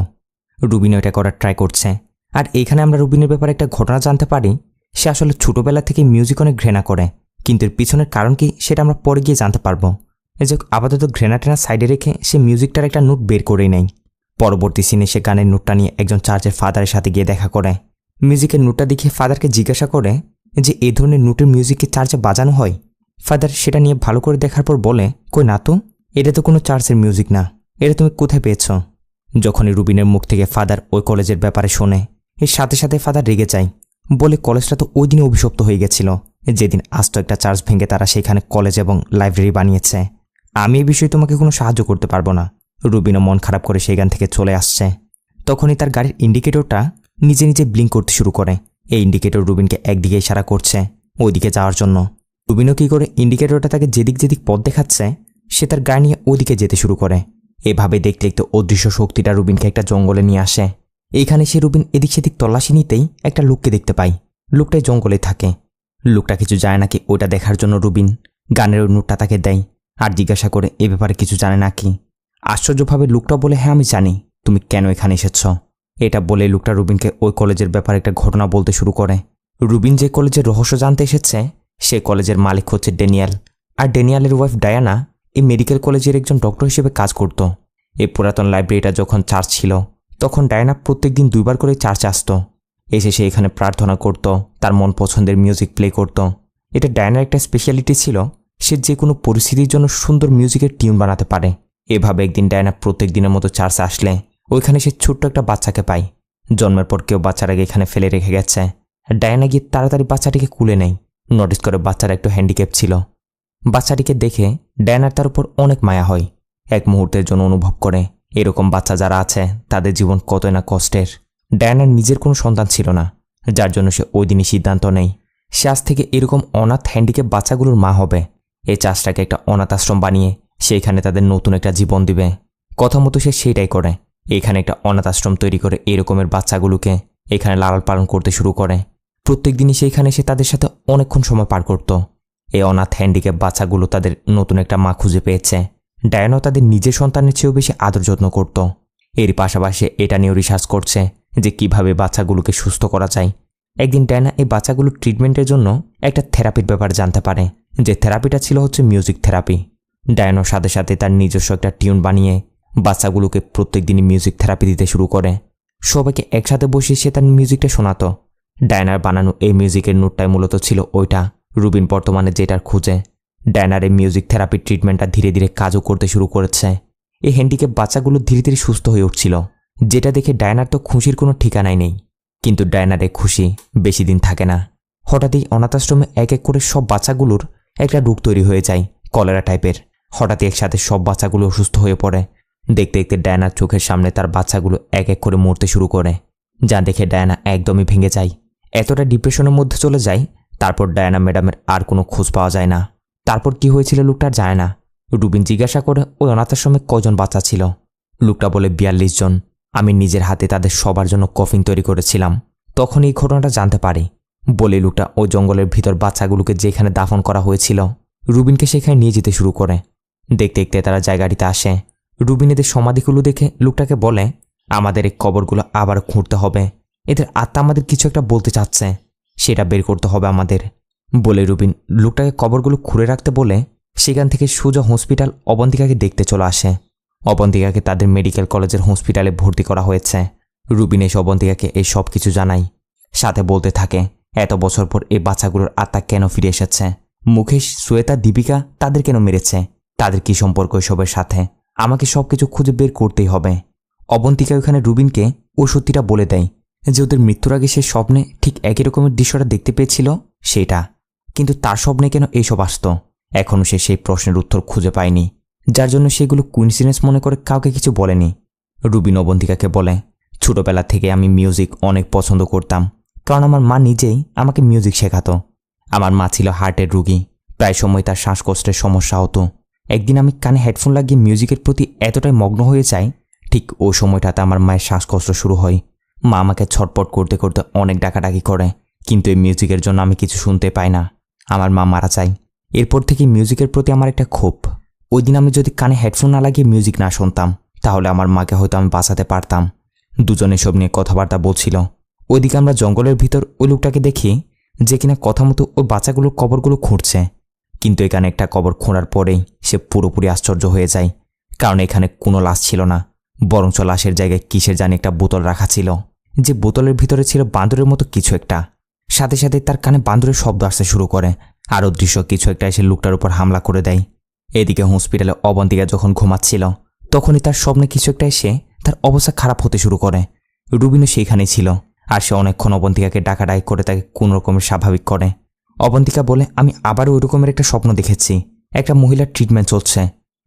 রুবিন এটা করার ট্রাই করছে। আর এইখানে আমরা রুবিনের ব্যাপারে একটা ঘটনা জানতে পারি, সে আসলে ছোটবেলা থেকে মিউজিক অনেক ঘৃণা করে, কিন্তু এর পিছনের কারণ কি সেটা আমরা পরে গিয়ে জানতে পারবো। এই যে আপাতত ঘৃণা টেনা সাইডে রেখে সে মিউজিকটার একটা নোট বের করেই নেয়। পরবর্তী সিনে সে গানের নোটটা নিয়ে একজন চার্চের ফাদারের সাথে গিয়ে দেখা করে। মিউজিকের নোটটা দেখিয়ে ফাদারকে জিজ্ঞাসা করে যে এই ধরনের নোটের মিউজিককে চার্চে বাজানো হয়। ফাদার সেটা নিয়ে ভালো করে দেখার পর বলে, কই না তো, এটা তো কোনো চার্চের মিউজিক না, এটা তুমি কোথায় পেয়েছ? যখনই রুবিনের মুখ থেকে ফাদার ওই কলেজের ব্যাপারে শোনে, এর সাথে সাথে ফাদার রেগে যায়, বলে কলেজটা তো ওই দিনে অভিশপ্ত হয়ে গেছিল যেদিন আস্ত একটা চার্চ ভেঙে তারা সেখানে কলেজ এবং লাইব্রেরি বানিয়েছে। আমি এই বিষয়ে তোমাকে কোনো সাহায্য করতে পারবো না। রুবিনও মন খারাপ করে সেখান থেকে চলে আসছে। তখনই তার গাড়ির ইন্ডিকেটরটা নিজে নিজে ব্লিঙ্ক করতে শুরু করে। এই ইন্ডিকেটর রুবিনকে একদিকে ইশারা করছে ওইদিকে যাওয়ার জন্য। রুবিনও কী করে, ইন্ডিকেটরটা তাকে যেদিক যেদিক পথ দেখাচ্ছে সে তার গাড়ি নিয়ে ওদিকে যেতে শুরু করে। এভাবে দেখতে দেখতে অদৃশ্য শক্তিটা রুবিনকে একটা জঙ্গলে নিয়ে আসে। এইখানে সে রুবিন এদিক সেদিক তল্লাশি নিতেই একটা লোককে দেখতে পায়। লোকটাই জঙ্গলে থাকে। লোকটা কিছু যায় নাকি ওটা দেখার জন্য রুবিন গানের ওই নোটটা তাকে দেয় আর জিজ্ঞাসা করে এ ব্যাপারে কিছু জানে নাকি। আশ্চর্যভাবে লোকটা বলে, হ্যাঁ আমি জানি, তুমি কেন এখানে এসেছ। এটা বলে লোকটা রুবিনকে ওই কলেজের ব্যাপারে একটা ঘটনা বলতে শুরু করে। রুবিন যে কলেজের রহস্য জানতে এসেছে সে কলেজের মালিক হচ্ছে ড্যানিয়েল, আর ড্যানিয়েলের ওয়াইফ ডায়ানা এই মেডিকেল কলেজের একজন ডক্টর হিসেবে কাজ করত। এই পুরাতন লাইব্রেরিটা যখন চার্চ ছিল তখন ডায়ানা প্রত্যেকদিন 2 বার করে চার্চে আসতো। এসে সে এখানে প্রার্থনা করত, তার মন পছন্দের মিউজিক প্লে করত। এটা ডায়ানার একটা স্পেশালিটি ছিল, সে যে কোনো পরিস্থিতির জন্য সুন্দর মিউজিকের টিউন বানাতে পারে। এভাবে একদিন ডায়ানা প্রত্যেক দিনের মতো চার্চে আসলে ওইখানে সে ছোট্ট একটা বাচ্চাকে পায়। জন্মের পর কেউ বাচ্চাটাকে এখানে ফেলে রেখে গেছে। ডায়ানা গিয়ে তাড়াতাড়ি বাচ্চাটিকে কুলে নেয়। নোটিস করে বাচ্চারা একটু হ্যান্ডিক্যাপ ছিল। বাচ্চাটিকে দেখে ডায়ানার তার উপর অনেক মায়া হয়। এক মুহূর্তের জন্য অনুভব করে এরকম বাচ্চা যারা আছে তাদের জীবন কতই না কষ্টের। ডায়ানার নিজের কোনো সন্তান ছিল না, যার জন্য সে ওই দিনই সিদ্ধান্ত নেয় সে আজ থেকে এরকম অনাথ হ্যান্ডিক্যাপ বাচ্চাগুলোর মা হবে। এই চার্চটাকে একটা অনাথ আশ্রম বানিয়ে সেইখানে তাদের নতুন একটা জীবন দিবে। কথা মতো সে সেটাই করে। এখানে একটা অনাথ আশ্রম তৈরি করে এরকমের বাচ্চাগুলোকে এখানে লালন পালন করতে শুরু করে। প্রত্যেক দিনই সেইখানে সে তাদের সাথে অনেকক্ষণ সময় পার করত। এই অনাথ হ্যান্ডিক্যাপ বাচ্চাগুলো তাদের নতুন একটা মা খুঁজে পেয়েছে। ডায়ানাও তাদের নিজের সন্তানের চেয়েও বেশি আদর যত্ন করত। এর পাশাপাশি এটা নিয়েও রিসার্চ করছে যে কিভাবে বাচ্চাগুলোকে সুস্থ করা যায়। একদিন ডায়ানা এই বাচ্চাগুলোর ট্রিটমেন্টের জন্য একটা থেরাপির ব্যাপারে জানতে পারে, যে থেরাপিটা ছিল হচ্ছে মিউজিক থেরাপি। ডায়ানার সাথে সাথে তার নিজস্ব একটা টিউন বানিয়ে বাচ্চাগুলোকে প্রত্যেক দিনই মিউজিক থেরাপি দিতে শুরু করে। সবাইকে একসাথে বসিয়ে সে তার মিউজিকটা শোনাতো। ডায়ানার বানানো এই মিউজিকের নোটটাই মূলত ছিল ওইটা রুবিন বর্তমানে যেটার খুঁজে। ডায়ানার এই মিউজিক থেরাপির ট্রিটমেন্টটা ধীরে ধীরে কাজও করতে শুরু করেছে। এই হ্যান্ডিক্যাপ বাচ্চাগুলো ধীরে ধীরে সুস্থ হয়ে উঠছিল, যেটা দেখে ডায়ানার তো খুশির কোনো ঠিকানাই নেই। কিন্তু ডায়ানার এই খুশি বেশি দিন থাকে না। হঠাৎই অনাথাশ্রমে এক এক করে সব বাচ্চাগুলোর একটা রোগ তৈরি হয়ে যায়, কলেরা টাইপের। হঠাৎই একসাথে সব বাচ্চাগুলো অসুস্থ হয়ে পড়ে। দেখতে দেখতে ডায়ানার চোখের সামনে তার বাচ্চাগুলো এক এক করে মরতে শুরু করে, যা দেখে ডায়ানা একদমই ভেঙে যায়, এতটা ডিপ্রেশনের মধ্যে চলে যায়। তারপর ডায়ানা ম্যাডামের আর কোনো খোঁজ পাওয়া যায় না। তারপর কি হয়েছিল লোকটা জানে না। রুবিন জিজ্ঞাসা করে ওই অনাথাশ্রমে কজন বাচ্চা ছিল। লোকটা বলে 42 জন। আমি নিজের হাতে তাদের সবার জন্য কফিন তৈরি করেছিলাম। তখন এই ঘটনাটা জানতে পারি। বলে লোকটা ওই জঙ্গলের ভিতর বাচ্চাগুলোকে যেখানে দাফন করা হয়েছিল রুবিনকে সেখানে নিয়ে যেতে শুরু করে। দেখতে দেখতে তারা জায়গাটিতে আসে। রুবিন এদের সমাধিগুলো দেখে লোকটাকে বলে, আমাদের এই কবরগুলো আবার খুঁড়তে হবে। এদের আত্মা আমাদের কিছু একটা বলতে চাচ্ছে, সেটা বের করতে হবে আমাদের। বলে রুবিন লোকটাকে কবরগুলো খুঁড়ে রাখতে বলে সেখান থেকে সোজা হসপিটাল অবন্তিকাকে দেখতে চলে আসে। অবন্তিকাকে তাদের মেডিকেল কলেজের হসপিটালে ভর্তি করা হয়েছে। রুবিন এসে অবন্তিকাকে এই সব কিছু জানায়। সাথে বলতে থাকে এত বছর পর এই বাচ্চাগুলোর আত্মা কেন ফিরে এসেছে, মুকেশ, শ্বেতা, দীপিকা তাদের কেন মেরেছে, তাদের কি সম্পর্ক এসবের সাথে, আমাকে সবকিছু খুঁজে বের করতেই হবে। অবন্তিকা ওখানে রুবিনকে ও সত্যিটা বলে দেয় যে ওদের মৃত্যুর আগে সে স্বপ্নে ঠিক একই রকমের দৃশ্যটা দেখতে পেয়েছিল সেটা, কিন্তু তার স্বপ্নে কেন এইসব আসত এখনও সে সেই প্রশ্নের উত্তর খুঁজে পায়নি, যার জন্য সেগুলো কুইন্সিডেন্স মনে করে কাউকে কিছু বলেনি। রুবিন অবন্তিকাকে বলে, ছোটবেলা থেকে আমি মিউজিক অনেক পছন্দ করতাম, কারণ আমার মা নিজেই আমাকে মিউজিক শেখাতো। আমার মা ছিল হার্টের রুগী, প্রায় সময় তার শ্বাসকষ্টের সমস্যা হতো। একদিন আমি কানে হেডফোন লাগিয়ে মিউজিকের প্রতি এতটাই মগ্ন হয়ে যাই, ঠিক ওই সময়টাতে আমার মায়ের শ্বাসকষ্ট শুরু হয়। মা আমাকে ছটপট করতে করতে অনেক ডাকাডাকি করে, কিন্তু এই মিউজিকের জন্য আমি কিছু শুনতে পাই না। আমার মা মারা যায়। এরপর থেকে মিউজিকের প্রতি আমার একটা ক্ষোভ। ওই দিন আমি যদি কানে হেডফোন না লাগিয়ে মিউজিক না শুনতাম তাহলে আমার মাকে হয়তো আমি বাঁচাতে পারতাম। দুজনে সব নিয়ে কথাবার্তা বলছিল। ওইদিকে আমরা জঙ্গলের ভিতর ওই লোকটাকে দেখি যে কিনা কথা মতো ওই বাচ্চাগুলোর কবরগুলো খুঁড়ছে। কিন্তু এখানে একটা কবর খোঁড়ার পরেই সে পুরোপুরি আশ্চর্য হয়ে যায়, কারণ এখানে কোনো লাশ ছিল না, বরঞ্চ লাশের জায়গায় কিসের জানি একটা বোতল রাখা ছিল, যে বোতলের ভিতরে ছিল বাঁদরের মতো কিছু একটা। সাথে সাথে তার কানে বাঁদরের শব্দ আসতে শুরু করে, আর অদৃশ্য কিছু একটা এসে লোকটার উপর হামলা করে দেয়। এদিকে হসপিটালে অবন্তিকা যখন ঘুমাচ্ছিল তখনই তার স্বপ্নে কিছু একটা এসে তার অবস্থা খারাপ হতে শুরু করে। রুবিনও সেইখানেই ছিল, আর সে অনেকক্ষণ অবন্তিকাকে ডাকাডাকি করে তাকে কোন রকমের স্বাভাবিক করে। অবন্তিকা বলে, আমি আবারও ওই রকমের একটা স্বপ্ন দেখেছি, একটা মহিলার ট্রিটমেন্ট চলছে,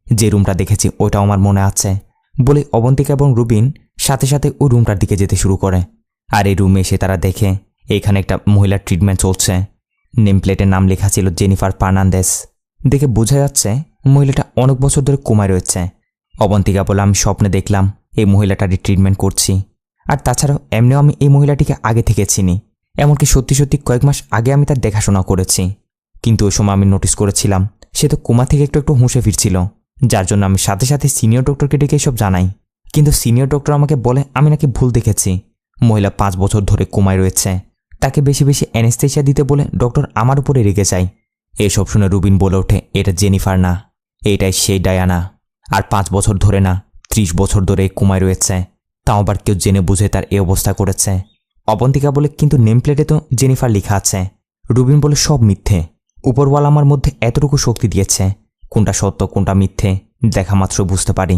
যে রুমটা দেখেছি ওইটাও আমার মনে আছে। বলে অবন্তিকা এবং রুবিন সাথে সাথে ওই রুমটার দিকে যেতে শুরু করে। আর এই রুমে এসে তারা দেখে এখানে একটা মহিলার ট্রিটমেন্ট চলছে। নেম প্লেটের নাম লেখা ছিল জেনিফার ফার্নান্দেস। দেখে বোঝা যাচ্ছে মহিলাটা অনেক বছর ধরে কোমায় রয়েছে। অবন্তিকা বলে, আমি স্বপ্নে দেখলাম এই মহিলাটারই ট্রিটমেন্ট করছি, আর তাছাড়াও এমনিও আমি এই মহিলাটিকে আগে থেকে চিনি, এমনকি সত্যি সত্যি কয়েক মাস আগে আমি তার দেখাশোনা করেছি। কিন্তু ওই সময় আমি নোটিস করেছিলাম সে তো কোমা থেকে একটু একটু হুঁশে ফিরছিল, যার জন্য আমি সাথে সাথে সিনিয়র ডক্টরকে ডেকে এসব জানাই। কিন্তু সিনিয়র ডক্টর আমাকে বলে আমি নাকি ভুল দেখেছি, মহিলা 5 বছর ধরে কোমায় রয়েছে। তাকে বেশি বেশি অ্যানেস্থেশিয়া দিতে বলে ডক্টর আমার উপরে রেগে যায়। এসব শুনে রুবিন বলে ওঠে, এটা জেনিফার না, এটাই সেই ডায়ানা। আর 5 বছর ধরে না, 30 বছর ধরে কোমায় রয়েছে, তাও আবার কেউ জেনে বুঝে তার এই অবস্থা করেছে। অবন্তিকা বলে, কিন্তু নেম প্লেটে তো জেনিফার লেখা আছে। রুবিন বলে, সব মিথ্যে, উপরওয়ালা আমার মধ্যে এতটুকু শক্তি দিয়েছে, কোনটা সত্য কোনটা মিথ্যে দেখা মাত্র বুঝতে পারি।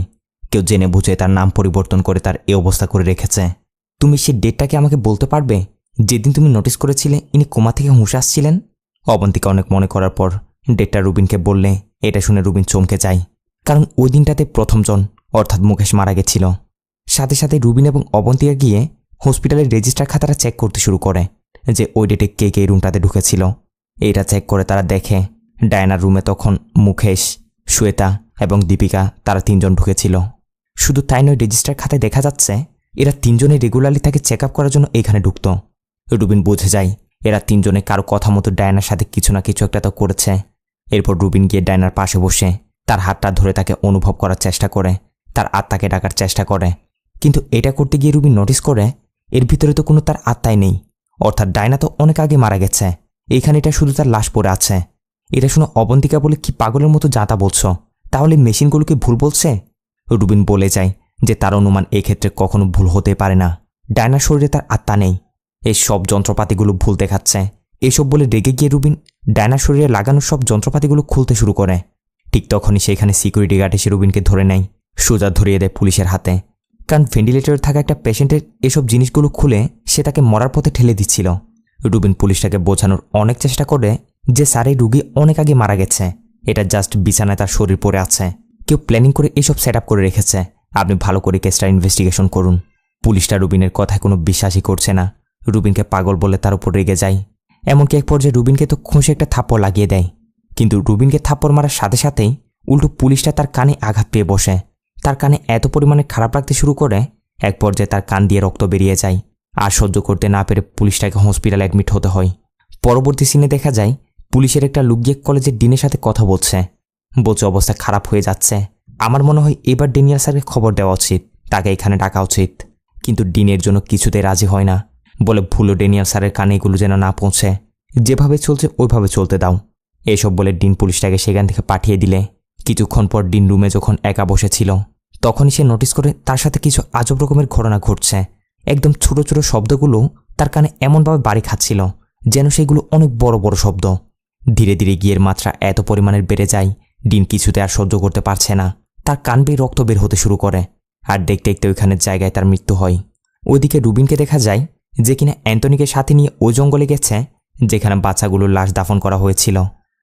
কেউ জেনে বুঝে তার নাম পরিবর্তন করে তার এই অবস্থা করে রেখেছে। তুমি সেই ডেটটাকে আমাকে বলতে পারবে যেদিন তুমি নোটিস করেছিলে ইনি কোমা থেকে হুঁশে আসছিলেন? অবন্তিকা অনেক মনে করার পর ডেটটা রুবিনকে বললে। এটা শুনে রুবিন চমকে যায়, কারণ ওই দিনটাতে প্রথমজন অর্থাৎ মুকেশ মারা গেছিল। সাথে সাথে রুবিন এবং অবন্তিকা গিয়ে হসপিটালের রেজিস্টার খাতাটা চেক করতে শুরু করে যে ওই ডেটে কে কে রুমটাতে ঢুকেছিল। এটা চেক করে তারা দেখে ডায়ানার রুমে তখন মুকেশ, শ্বেতা এবং দীপিকা তারা 3 জন ঢুকেছিল। শুধু তাই নয়, রেজিস্টার খাতায় দেখা যাচ্ছে এরা 3 জনে রেগুলারলি তাকে চেক আপ করার জন্য এখানে ঢুকত। রুবিন বুঝে যায় এরা 3 জনে কারো কথা মতো ডায়ানার সাথে কিছু না কিছু একটা তো করেছে। এরপর রুবিন গিয়ে ডায়ানার পাশে বসে তার হাতটা ধরে তাকে অনুভব করার চেষ্টা করে, তার আত্মাকে ডাকার চেষ্টা করে। কিন্তু এটা করতে গিয়ে রুবিন নোটিস করে এর ভিতরে তো কোনো তার আত্মাই নেই, অর্থাৎ ডায়না তো অনেক আগে মারা গেছে। এইখানে এটা শুধু তার লাশ পড়ে আছে। এটা শুনে অবন্তিকা বলে, কি পাগলের মতো যাতা বলছো? তাহলে মেশিনগুলোকে ভুল বলছে? রুবিন বলে যায় যে তার অনুমান এক্ষেত্রে কখনো ভুল হতে পারে না। ডায়নার শরীরে তার আত্মা নেই, এই সব যন্ত্রপাতিগুলো ভুল দেখাচ্ছে। এসব বলে রেগে গিয়ে রুবিন ডায়নার শরীরে লাগানো সব যন্ত্রপাতিগুলো খুলতে শুরু করে। ঠিক তখনই সেখানে সিকিউরিটি গার্ড এসে রুবিনকে ধরে নেয়, সোজা ধরিয়ে দেয় পুলিশের হাতে। কারণ ভেন্টিলেটরে থাকা একটা পেশেন্টের এসব জিনিসগুলো খুলে সে তাকে মরার পথে ঠেলে দিচ্ছিল। রুবিন পুলিশটাকে বোঝানোর অনেক চেষ্টা করে যে স্যার, এই রুগী অনেক আগে মারা গেছে, এটা জাস্ট বিছানায় তার শরীর পড়ে আছে, কেউ প্ল্যানিং করে এসব সেট আপ করে রেখেছে, আপনি ভালো করে কেসটা ইনভেস্টিগেশন করুন। পুলিশটা রুবিনের কথায় কোনো বিশ্বাসই করছে না, রুবিনকে পাগল বলে তার উপর রেগে যায়। এমনকি এক পর্যায়ে রুবিনকে তো খুঁজে একটা থাপ্পড় লাগিয়ে দেয়। কিন্তু রুবিনকে থাপ্পড় মারার সাথে সাথেই উল্টো পুলিশটা তার কানে আঘাত পেয়ে বসে। তার কানে এত পরিমাণে খারাপ লাগতে শুরু করে এক পর্যায়ে তার কান দিয়ে রক্ত বেরিয়ে যায়। আর সহ্য করতে না পেরে পুলিশটাকে হসপিটালে অ্যাডমিট হতে হয়। পরবর্তী সিনে দেখা যায় পুলিশের একটা লোক গিয়ে কলেজের ডিনের সাথে কথা বলছে অবস্থা খারাপ হয়ে যাচ্ছে। আমার মনে হয় এবার ড্যানিয়েল স্যারকে খবর দেওয়া উচিত, তাকে এখানে ডাকা উচিত। কিন্তু ডিনের জন্য কিছুতেই রাজি হয় না, বলে ভুলও ড্যানিয়েল স্যারের কানে এগুলো যেন না পৌঁছে, যেভাবে চলছে ওইভাবে চলতে দাও। এসব বলে ডিন পুলিশটাকে সেখান থেকে পাঠিয়ে দিলে কিছুক্ষণ পর ডিন রুমে যখন একা বসেছিল তখনই সে নোটিস করে তার সাথে কিছু আজব রকমের ঘটনা ঘটছে। একদম ছোট ছোট শব্দগুলো তার কানে এমনভাবে বাড়ি খাচ্ছিল যেন সেগুলো অনেক বড় বড় শব্দ। ধীরে ধীরে গিয়ের মাত্রা এত পরিমাণের বেড়ে যায়, ডিন কিছুতে আর সহ্য করতে পারছে না। তার কান বেয়ে রক্ত বের হতে শুরু করে, আর দেখতে দেখতে ওইখানের জায়গায় তার মৃত্যু হয়। ওইদিকে রুবিনকে দেখা যায় যে কিনা অ্যান্টনিকে সাথে নিয়ে ওই জঙ্গলে গেছে যেখানে বাচ্চাগুলোর লাশ দাফন করা হয়েছিল।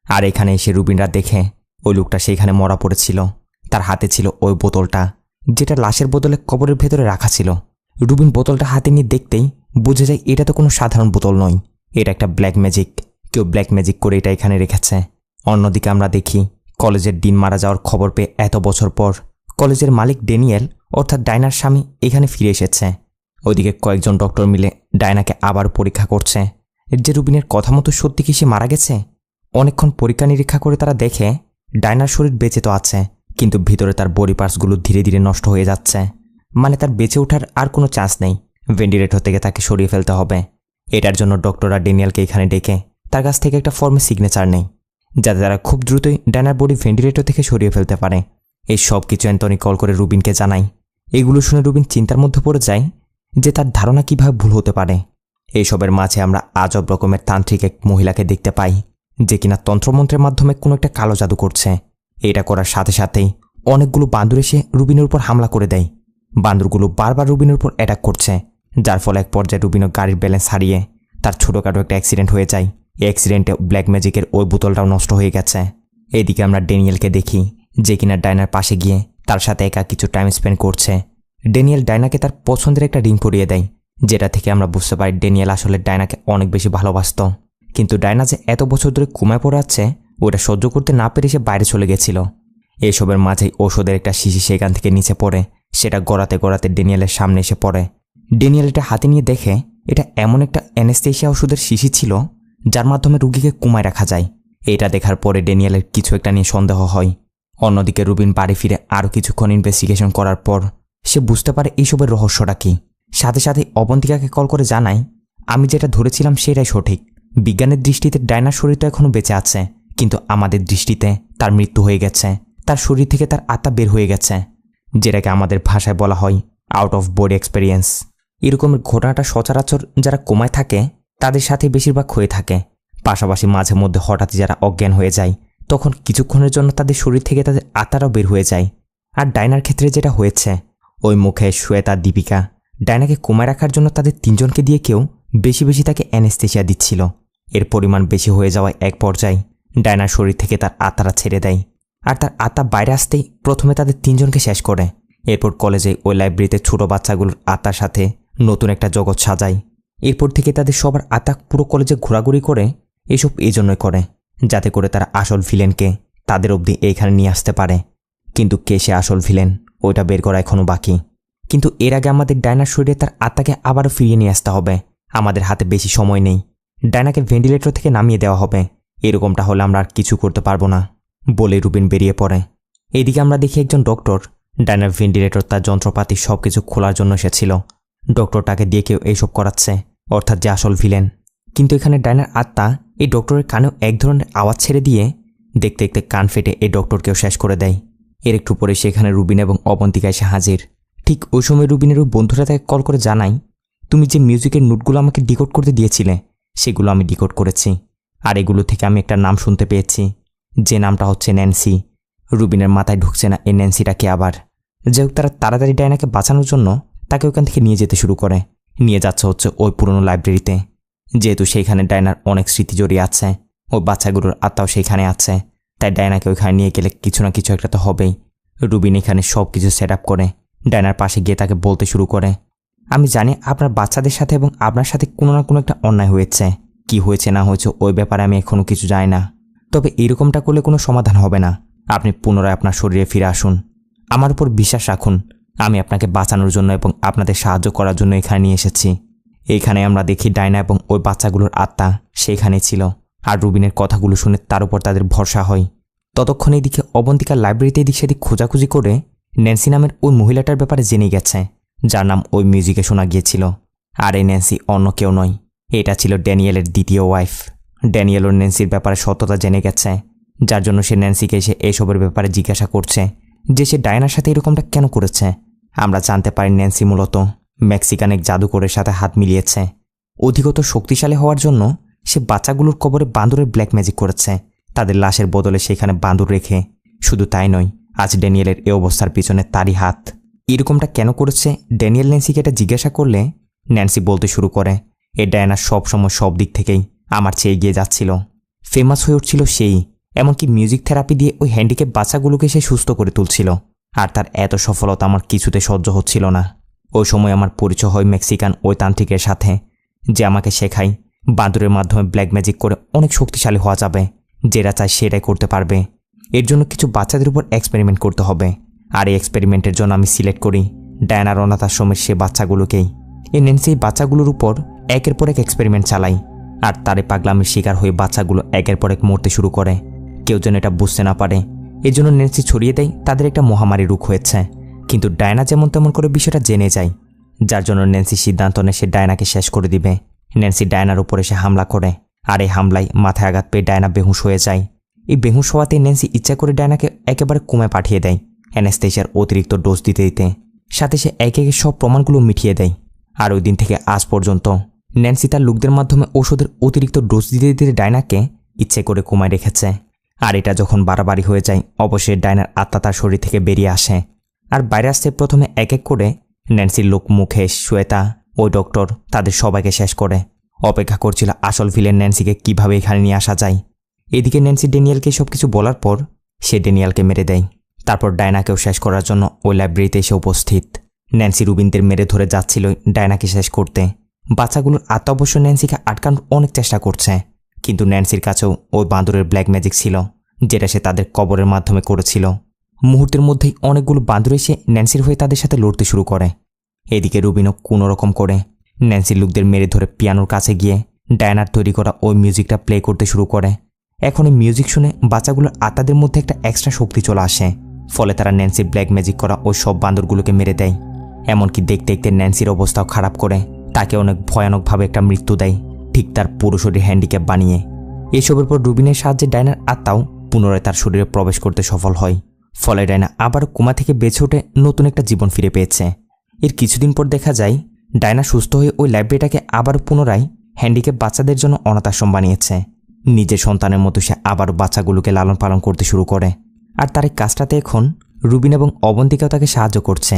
আর এখানে এসে রুবিনরা দেখে ওই লোকটা সেইখানে মরা পড়েছিল, তার হাতে ছিল ওই বোতলটা যেটা লাশের বদলে কবরের ভেতরে রাখা ছিল। রুবিন বোতলটা হাতে নিয়ে দেখতেই বুঝে যায় এটা তো কোনো সাধারণ বোতল নয়, এটা একটা ব্ল্যাক ম্যাজিক। কেউ ব্ল্যাক ম্যাজিক করে এটা এখানে রেখেছে। অন্যদিকে আমরা দেখি কলেজের ডিন মারা যাওয়ার খবর পেয়ে এত বছর পর কলেজের মালিক ড্যানিয়েল অর্থাৎ ডায়নার স্বামী এখানে ফিরে এসেছে। ওইদিকে কয়েকজন ডক্টর মিলে ডায়নাকে আবার পরীক্ষা করছে যে রুবিনের কথা মতো সত্যি কি সে মারা গেছে। অনেকক্ষণ পরীক্ষা নিরীক্ষা করে তারা দেখে ডায়নার শরীর বেঁচে তো আছে, কিন্তু ভিতরে তার বডি পার্টসগুলো ধীরে ধীরে নষ্ট হয়ে যাচ্ছে। মানে তার বেঁচে ওঠার আর কোনো চান্স নেই, ভেন্টিলেটর থেকে তাকে সরিয়ে ফেলতে হবে। এটার জন্য ডক্টররা ড্যানিয়েলকে এখানে ডেকে তার কাছ থেকে একটা ফর্মে সিগনেচার নেই, যাতে তারা খুব দ্রুতই ডায়নার বডি ভেন্টিলেটর থেকে সরিয়ে ফেলতে পারে। এই সব কিছু অ্যান্টনি কল করে রুবিনকে জানায়। এগুলো শুনে রুবিন চিন্তার মধ্যে পড়ে যায় যে তার ধারণা কিভাবে ভুল হতে পারে। এইসবের মাঝে আমরা আজব রকমের তান্ত্রিক এক মহিলাকে দেখতে পাই যে কিনা তন্ত্রমন্ত্রের মাধ্যমে কোনো একটা কালো জাদু করছে। এটা করার সাথে সাথেই অনেকগুলো বান্দর এসে রুবিনের উপর হামলা করে দেয়। বান্দরগুলো বারবার রুবিনের উপর অ্যাটাক করছে, যার ফলে এক পর্যায়ে রুবিনও গাড়ির ব্যালেন্স হারিয়ে তার ছোটোখাটো একটা অ্যাক্সিডেন্ট হয়ে যায়। এই অ্যাক্সিডেন্টে ব্ল্যাক ম্যাজিকের ওই বোতলটাও নষ্ট হয়ে গেছে। এদিকে আমরা ড্যানিয়েলকে দেখি যে কিনা ডায়নার পাশে গিয়ে তার সাথে একা কিছু টাইম স্পেন্ড করছে। ড্যানিয়েল ডায়নাকে তার পছন্দের একটা রিং পরিয়ে দেয়, যেটা থেকে আমরা বুঝতে পারি ড্যানিয়েল আসলে ডায়নাকে অনেক বেশি ভালোবাসত। কিন্তু ডায়না যে এত বছর ধরে ঘুমায় পড়ে আছে ওটা সহ্য করতে না পেরে সে বাইরে চলে গেছিল। এইসবের মাঝেই ওষুধের একটা শিশি সেখান থেকে নিচে পড়ে, সেটা গড়াতে গড়াতে ড্যানিয়েলের সামনে এসে পড়ে। ড্যানিয়েল এটা হাতে নিয়ে দেখে এটা এমন একটা অ্যানেস্থেশিয়া ওষুধের শিশি ছিল যার মাধ্যমে রুগীকে কুমায় রাখা যায়। এটা দেখার পরে ড্যানিয়েলের কিছু একটা নিয়ে সন্দেহ হয়। অন্যদিকে রুবিন বাড়ি ফিরে আরও কিছুক্ষণ ইনভেস্টিগেশন করার পর সে বুঝতে পারে এইসবের রহস্যটা কি। সাথে সাথে অবন্তিকাকে কল করে জানায়, আমি যেটা ধরেছিলাম সেটাই সঠিক। বিজ্ঞানের দৃষ্টিতে ডায়নার শরীর তো এখনও বেঁচে আছে, কিন্তু আমাদের দৃষ্টিতে তার মৃত্যু হয়ে গেছে, তার শরীর থেকে তার আত্মা বের হয়ে গেছে, যেটাকে আমাদের ভাষায় বলা হয় আউট অফ বডি এক্সপেরিয়েন্স। এরকমের ঘটনাটা সচরাচর যারা কোমায় থাকে তাদের সাথে বেশিরভাগ হয়ে থাকে। পাশাপাশি মাঝে মধ্যে হঠাৎই যারা অজ্ঞান হয়ে যায় তখন কিছুক্ষণের জন্য তাদের শরীর থেকে তাদের আত্মারাও বের হয়ে যায়। আর ডায়নার ক্ষেত্রে যেটা হয়েছে, ওই মুখে শ্বেতা দীপিকা ডায়নাকে কোমায় রাখার জন্য তাদের তিনজনকে দিয়ে কেউ বেশি বেশি তাকে অ্যানেস্থেশিয়া দিচ্ছিল। এর পরিমাণ বেশি হয়ে যাওয়ায় এক পর্যায়ে ডায়নার শরীর থেকে তার আত্মারা ছেড়ে দেয়, আর তার আত্মা বাইরে আসতেই প্রথমে তাদের তিনজনকে শেষ করে। এরপর কলেজে ওই লাইব্রেরিতে ছোট বাচ্চাগুলোর আত্মার সাথে নতুন একটা জগৎ সাজায়। এরপর থেকে তাদের সবার আত্মা পুরো কলেজে ঘোরাঘুরি করে। এসব এই জন্যই করে যাতে করে তারা আসল ভিলেনকে তাদের অবধি এইখানে নিয়ে আসতে পারে। কিন্তু কে সে আসল ভিলেন ওইটা বের করা এখনও বাকি। কিন্তু এর আগে আমাদের ডায়নার শরীরে তার আত্মাকে আবারও ফিরিয়ে নিয়ে আসতে হবে। আমাদের হাতে বেশি সময় নেই, ডায়নাকে ভেন্টিলেটর থেকে নামিয়ে দেওয়া হবে। এরকমটা হলে আমরা আর কিছু করতে পারবো না বলে রুবিন বেরিয়ে পড়ে। এইদিকে আমরা দেখি একজন ডক্টর ডায়নার ভেন্টিলেটর তার যন্ত্রপাতি সবকিছু খোলার জন্য এসেছিল। ডক্টরটাকে দিয়ে কেউ এইসব করাচ্ছে, অর্থাৎ যে আসল ভিলেন। কিন্তু এখানে ডায়নার আত্মা এই ডক্টরের কানেও এক ধরনের আওয়াজ ছেড়ে দিয়ে দেখতে দেখতে কান ফেটে এই ডক্টরকেও শেষ করে দেয়। এর একটু পরে সেখানে রুবিন এবং অবন্তিকা এসে হাজির। ঠিক ওই সময় রুবিনের ওই বন্ধুরা তাকে কল করে জানায়, তুমি যে মিউজিকের নোটগুলো আমাকে ডিকোড করতে দিয়েছিলে সেগুলো আমি ডিকোড করেছি, আর এগুলো থেকে আমি একটা নাম শুনতে পেয়েছি, যে নামটা হচ্ছে ন্যান্সি। রুবিনের মাথায় ঢুকছে না এই ন্যান্সিটাকে আবার। যাই হোক, তারা তাড়াতাড়ি ডায়নাকে বাঁচানোর জন্য তাকে ওখান থেকে নিয়ে যেতে শুরু করে। নিয়ে যাচ্ছে হচ্ছে ওই পুরনো লাইব্রেরিতে, যেহেতু সেইখানে ডায়নার অনেক স্মৃতি জড়িয়ে আছে, ওই বাচ্চাগুলোর আত্মাও সেইখানে আছে, তাই ডায়নাকে ওইখানে নিয়ে গেলে কিছু না কিছু একটা তো হবেই। রুবিন এখানে সব কিছু সেট আপ করে ডায়নার পাশে গিয়ে তাকে বলতে শুরু করে, আমি জানি আপনার বাচ্চাদের সাথে এবং আপনার সাথে কোনো না কোনো একটা অন্যায় হয়েছে। কি হয়েছে না হয়েছে ওই ব্যাপারে আমি এখনও কিছু জানি না, তবে এরকমটা করলে কোনো সমাধান হবে না। আপনি পুনরায় আপনার শরীরে ফিরে আসুন, আমার উপর বিশ্বাস রাখুন। আমি আপনাকে বাঁচানোর জন্য এবং আপনাদের সাহায্য করার জন্য এখানে নিয়ে এসেছি। এইখানে আমরা দেখি ডায়না এবং ওই বাচ্চাগুলোর আত্মা সেইখানে ছিল, আর রুবিনের কথাগুলো শুনে তার উপর তাদের ভরসা হয়। ততক্ষণ এদিকে অবন্তিকার লাইব্রেরিতে এদিক সেদিক খোঁজাখুঁজি করে ন্যান্সি নামের ওই মহিলাটার ব্যাপারে জেনে গেছে, যার নাম ওই মিউজিকে শোনা গিয়েছিল। আর এই ন্যান্সি অন্য কেউ নয়, এটা ছিল ড্যানিয়েলের দ্বিতীয় ওয়াইফ। ড্যানিয়েল ওর ন্যান্সির ব্যাপারে সত্যতা জেনে গেছে, যার জন্য সে ন্যান্সিকে এসে এইসবের ব্যাপারে জিজ্ঞাসা করছে যে সে ডায়নার সাথে এরকমটা কেন করেছে। আমরা জানতে পারি ন্যান্সি মূলত মেক্সিকান এক জাদুকরের সাথে হাত মিলিয়েছে। অধিকতর শক্তিশালী হওয়ার জন্য সে বাচ্চাগুলোর কবরে বাঁদরের ব্ল্যাক ম্যাজিক করেছে, তাদের লাশের বদলে সেখানে বাঁদর রেখে। শুধু তাই নয়, আজ ড্যানিয়েলের এই অবস্থার পিছনে তারই হাত। এরকমটা কেন করেছে ড্যানিয়েল ন্যান্সিকে এটা জিজ্ঞাসা করলে ন্যান্সি বলতে শুরু করে, এ ডায়না সবসময় সব দিক থেকেই আমার চেয়ে এগিয়ে যাচ্ছিল, ফেমাস হয়ে উঠছিল সেই, এমনকি মিউজিক থেরাপি দিয়ে ওই হ্যান্ডিক্যাপ বাচ্চাগুলোকে সে সুস্থ করে তুলছিল। আর তার এত সফলতা আমার কিছুতে সহ্য হচ্ছিল না। ওই সময় আমার পরিচয় হয় মেক্সিকান ওই তান্ত্রিকের সাথে, যে আমাকে শেখায় বাঁদরের মাধ্যমে ব্ল্যাক ম্যাজিক করে অনেক শক্তিশালী হওয়া যাবে, যেটা চায় সেটাই করতে পারবে। এর জন্য কিছু বাচ্চাদের উপর এক্সপেরিমেন্ট করতে হবে, আর এই এক্সপেরিমেন্টের জন্য আমি সিলেক্ট করি ডায়নার অনাথ আশ্রমের সে বাচ্চাগুলোকেই। এই ন্যান্সি এই বাচ্চাগুলোর উপর একের পর এক এক্সপেরিমেন্ট চালাই, আর তারে পাগলামির শিকার হয়ে বাচ্চাগুলো একের পর এক মরতে শুরু করে। কেউ যেন এটা বুঝতে না পারে, এই জন্য ন্যান্সি ছড়িয়ে দেয় তাদের একটা মহামারী রোগ হয়েছে। কিন্তু ডায়না যেমন তেমন করে বিষয়টা জেনে যায়, যার জন্য ন্যান্সি সিদ্ধান্ত নেয় সে ডায়নাকে শেষ করে দিবে। ন্যান্সি ডায়নার উপর এসে হামলা করে, আর এই হামলায় মাথায় আঘাত পেয়ে ডায়না বেহুশ হয়ে যায়। এই বেহুশ হওয়াতে ন্যান্সি ইচ্ছা করে ডায়নাকে একেবারে কমে পাঠিয়ে দেয় অ্যানেস্থেশিয়ার অতিরিক্ত ডোজ দিতে দিতে, সাথে সে একে একে সব প্রমাণগুলো মিটিয়ে দেয়। আর ওই দিন থেকে আজ পর্যন্ত ন্যান্সি তার লোকদের মাধ্যমে ঔষধের অতিরিক্ত ডোজ দিতে দিতে ডায়নাকে ইচ্ছে করে কমায় রেখেছে। আর এটা যখন বাড়াবাড়ি হয়ে যায়, অবশ্যই ডায়নার আত্মা তার শরীর থেকে বেরিয়ে আসে। আর বাইরে আসতে প্রথমে এক এক করে ন্যান্সির লোক, মুকেশ, শ্বেতা, ওই ডক্টর, তাদের সবাইকে শেষ করে। অপেক্ষা করছিল আসল ভিলেন ন্যান্সিকে কিভাবে এখানে নিয়ে আসা যায়। এদিকে ন্যান্সি ড্যানিয়েলকে সবকিছু বলার পর সে ড্যানিয়েলকে মেরে দেয়। তারপর ডায়নাকেও শেষ করার জন্য ওই লাইব্রেরিতে এসে উপস্থিত। ন্যান্সি রুবিনদের মেরে ধরে যাচ্ছিল ডায়নাকে শেষ করতে। বাচ্চাগুলোর আত্মা অবশ্য ন্যান্সিকে আটকানোর অনেক চেষ্টা করছে, কিন্তু ন্যান্সির কাছেও ওই বাঁদরের ব্ল্যাক ম্যাজিক ছিল, যেটা সে তাদের কবরের মাধ্যমে করেছিল। মুহূর্তের মধ্যেই অনেকগুলো বাঁদর এসে ন্যান্সির হয়ে তাদের সাথে লড়তে শুরু করে। এদিকে রুবিনও কোনো রকম করে ন্যান্সির লোকদের মেরে ধরে পিয়ানোর কাছে গিয়ে ডায়নার তৈরি করা ওই মিউজিকটা প্লে করতে শুরু করে। এখন এই মিউজিক শুনে বাচ্চাগুলোর আত্মাদের মধ্যে একটা এক্সট্রা শক্তি চলে আসে, ফলে তারা ন্যান্সির ব্ল্যাক ম্যাজিক করা ওই সব বাঁদরগুলোকে মেরে দেয়। এমনকি দেখতে দেখতে ন্যান্সির অবস্থাও খারাপ করে তাকে অনেক ভয়ানকভাবে একটা মৃত্যু দেয়, ঠিক তার পুরো শরীর হ্যান্ডিক্যাপ বানিয়ে। এসবের পর রুবিনের সাহায্যে ডায়নার আত্মাও পুনরায় তার শরীরে প্রবেশ করতে সফল হয়, ফলে ডায়না আবার কোমা থেকে বেঁচে উঠে নতুন একটা জীবন ফিরে পেয়েছে। এর কিছুদিন পর দেখা যায় ডায়না সুস্থ হয়ে ওই লাইব্রেরিটাকে আবার পুনরায় হ্যান্ডিক্যাপ বাচ্চাদের জন্য অনাথ আশ্রম বানিয়েছে। নিজের সন্তানের মতো সে আবারও বাচ্চাগুলোকে লালন পালন করতে শুরু করে। আর তার এই কাজটাতে এখন রুবিন এবং অবন্তিকাও তাকে সাহায্য করছে।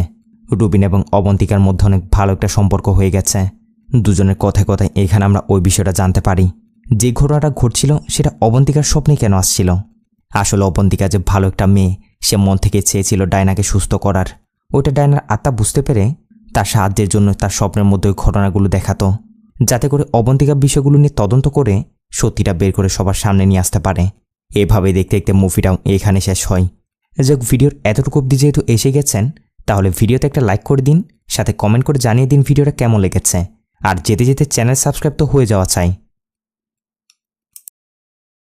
রুবিন এবং অবন্তিকার মধ্যে অনেক ভালো একটা সম্পর্ক হয়ে গেছে। দুজনের কথায় কথায় এখানে আমরা ওই বিষয়টা জানতে পারি, যে ঘটনাটা ঘটছিল সেটা অবন্তিকার স্বপ্নে কেন আসছিল। আসলে অবন্তিকা যে ভালো একটা মেয়ে, সে মন থেকে চেয়েছিল ডায়নাকে সুস্থ করার। ওইটা ডায়নার আত্মা বুঝতে পেরে তার সাহায্যের জন্য তার স্বপ্নের মধ্যে ওই ঘটনাগুলো দেখাতো, যাতে করে অবন্তিকা বিষয়গুলো নিয়ে তদন্ত করে সত্যিটা বের করে সবার সামনে নিয়ে আসতে পারে। এভাবে দেখতে দেখতে মুভিটাও এখানে শেষ হয়। যাক, ভিডিওর এতটুকু অবধি যেহেতু এসে গেছেন, তাহলে ভিডিওতে একটা লাইক করে দিন, সাথে কমেন্ট করে জানিয়ে দিন ভিডিওটা কেমন লেগেছে। আর যেতে যেতে চ্যানেল সাবস্ক্রাইব তো হয়ে যাওয়া চাই।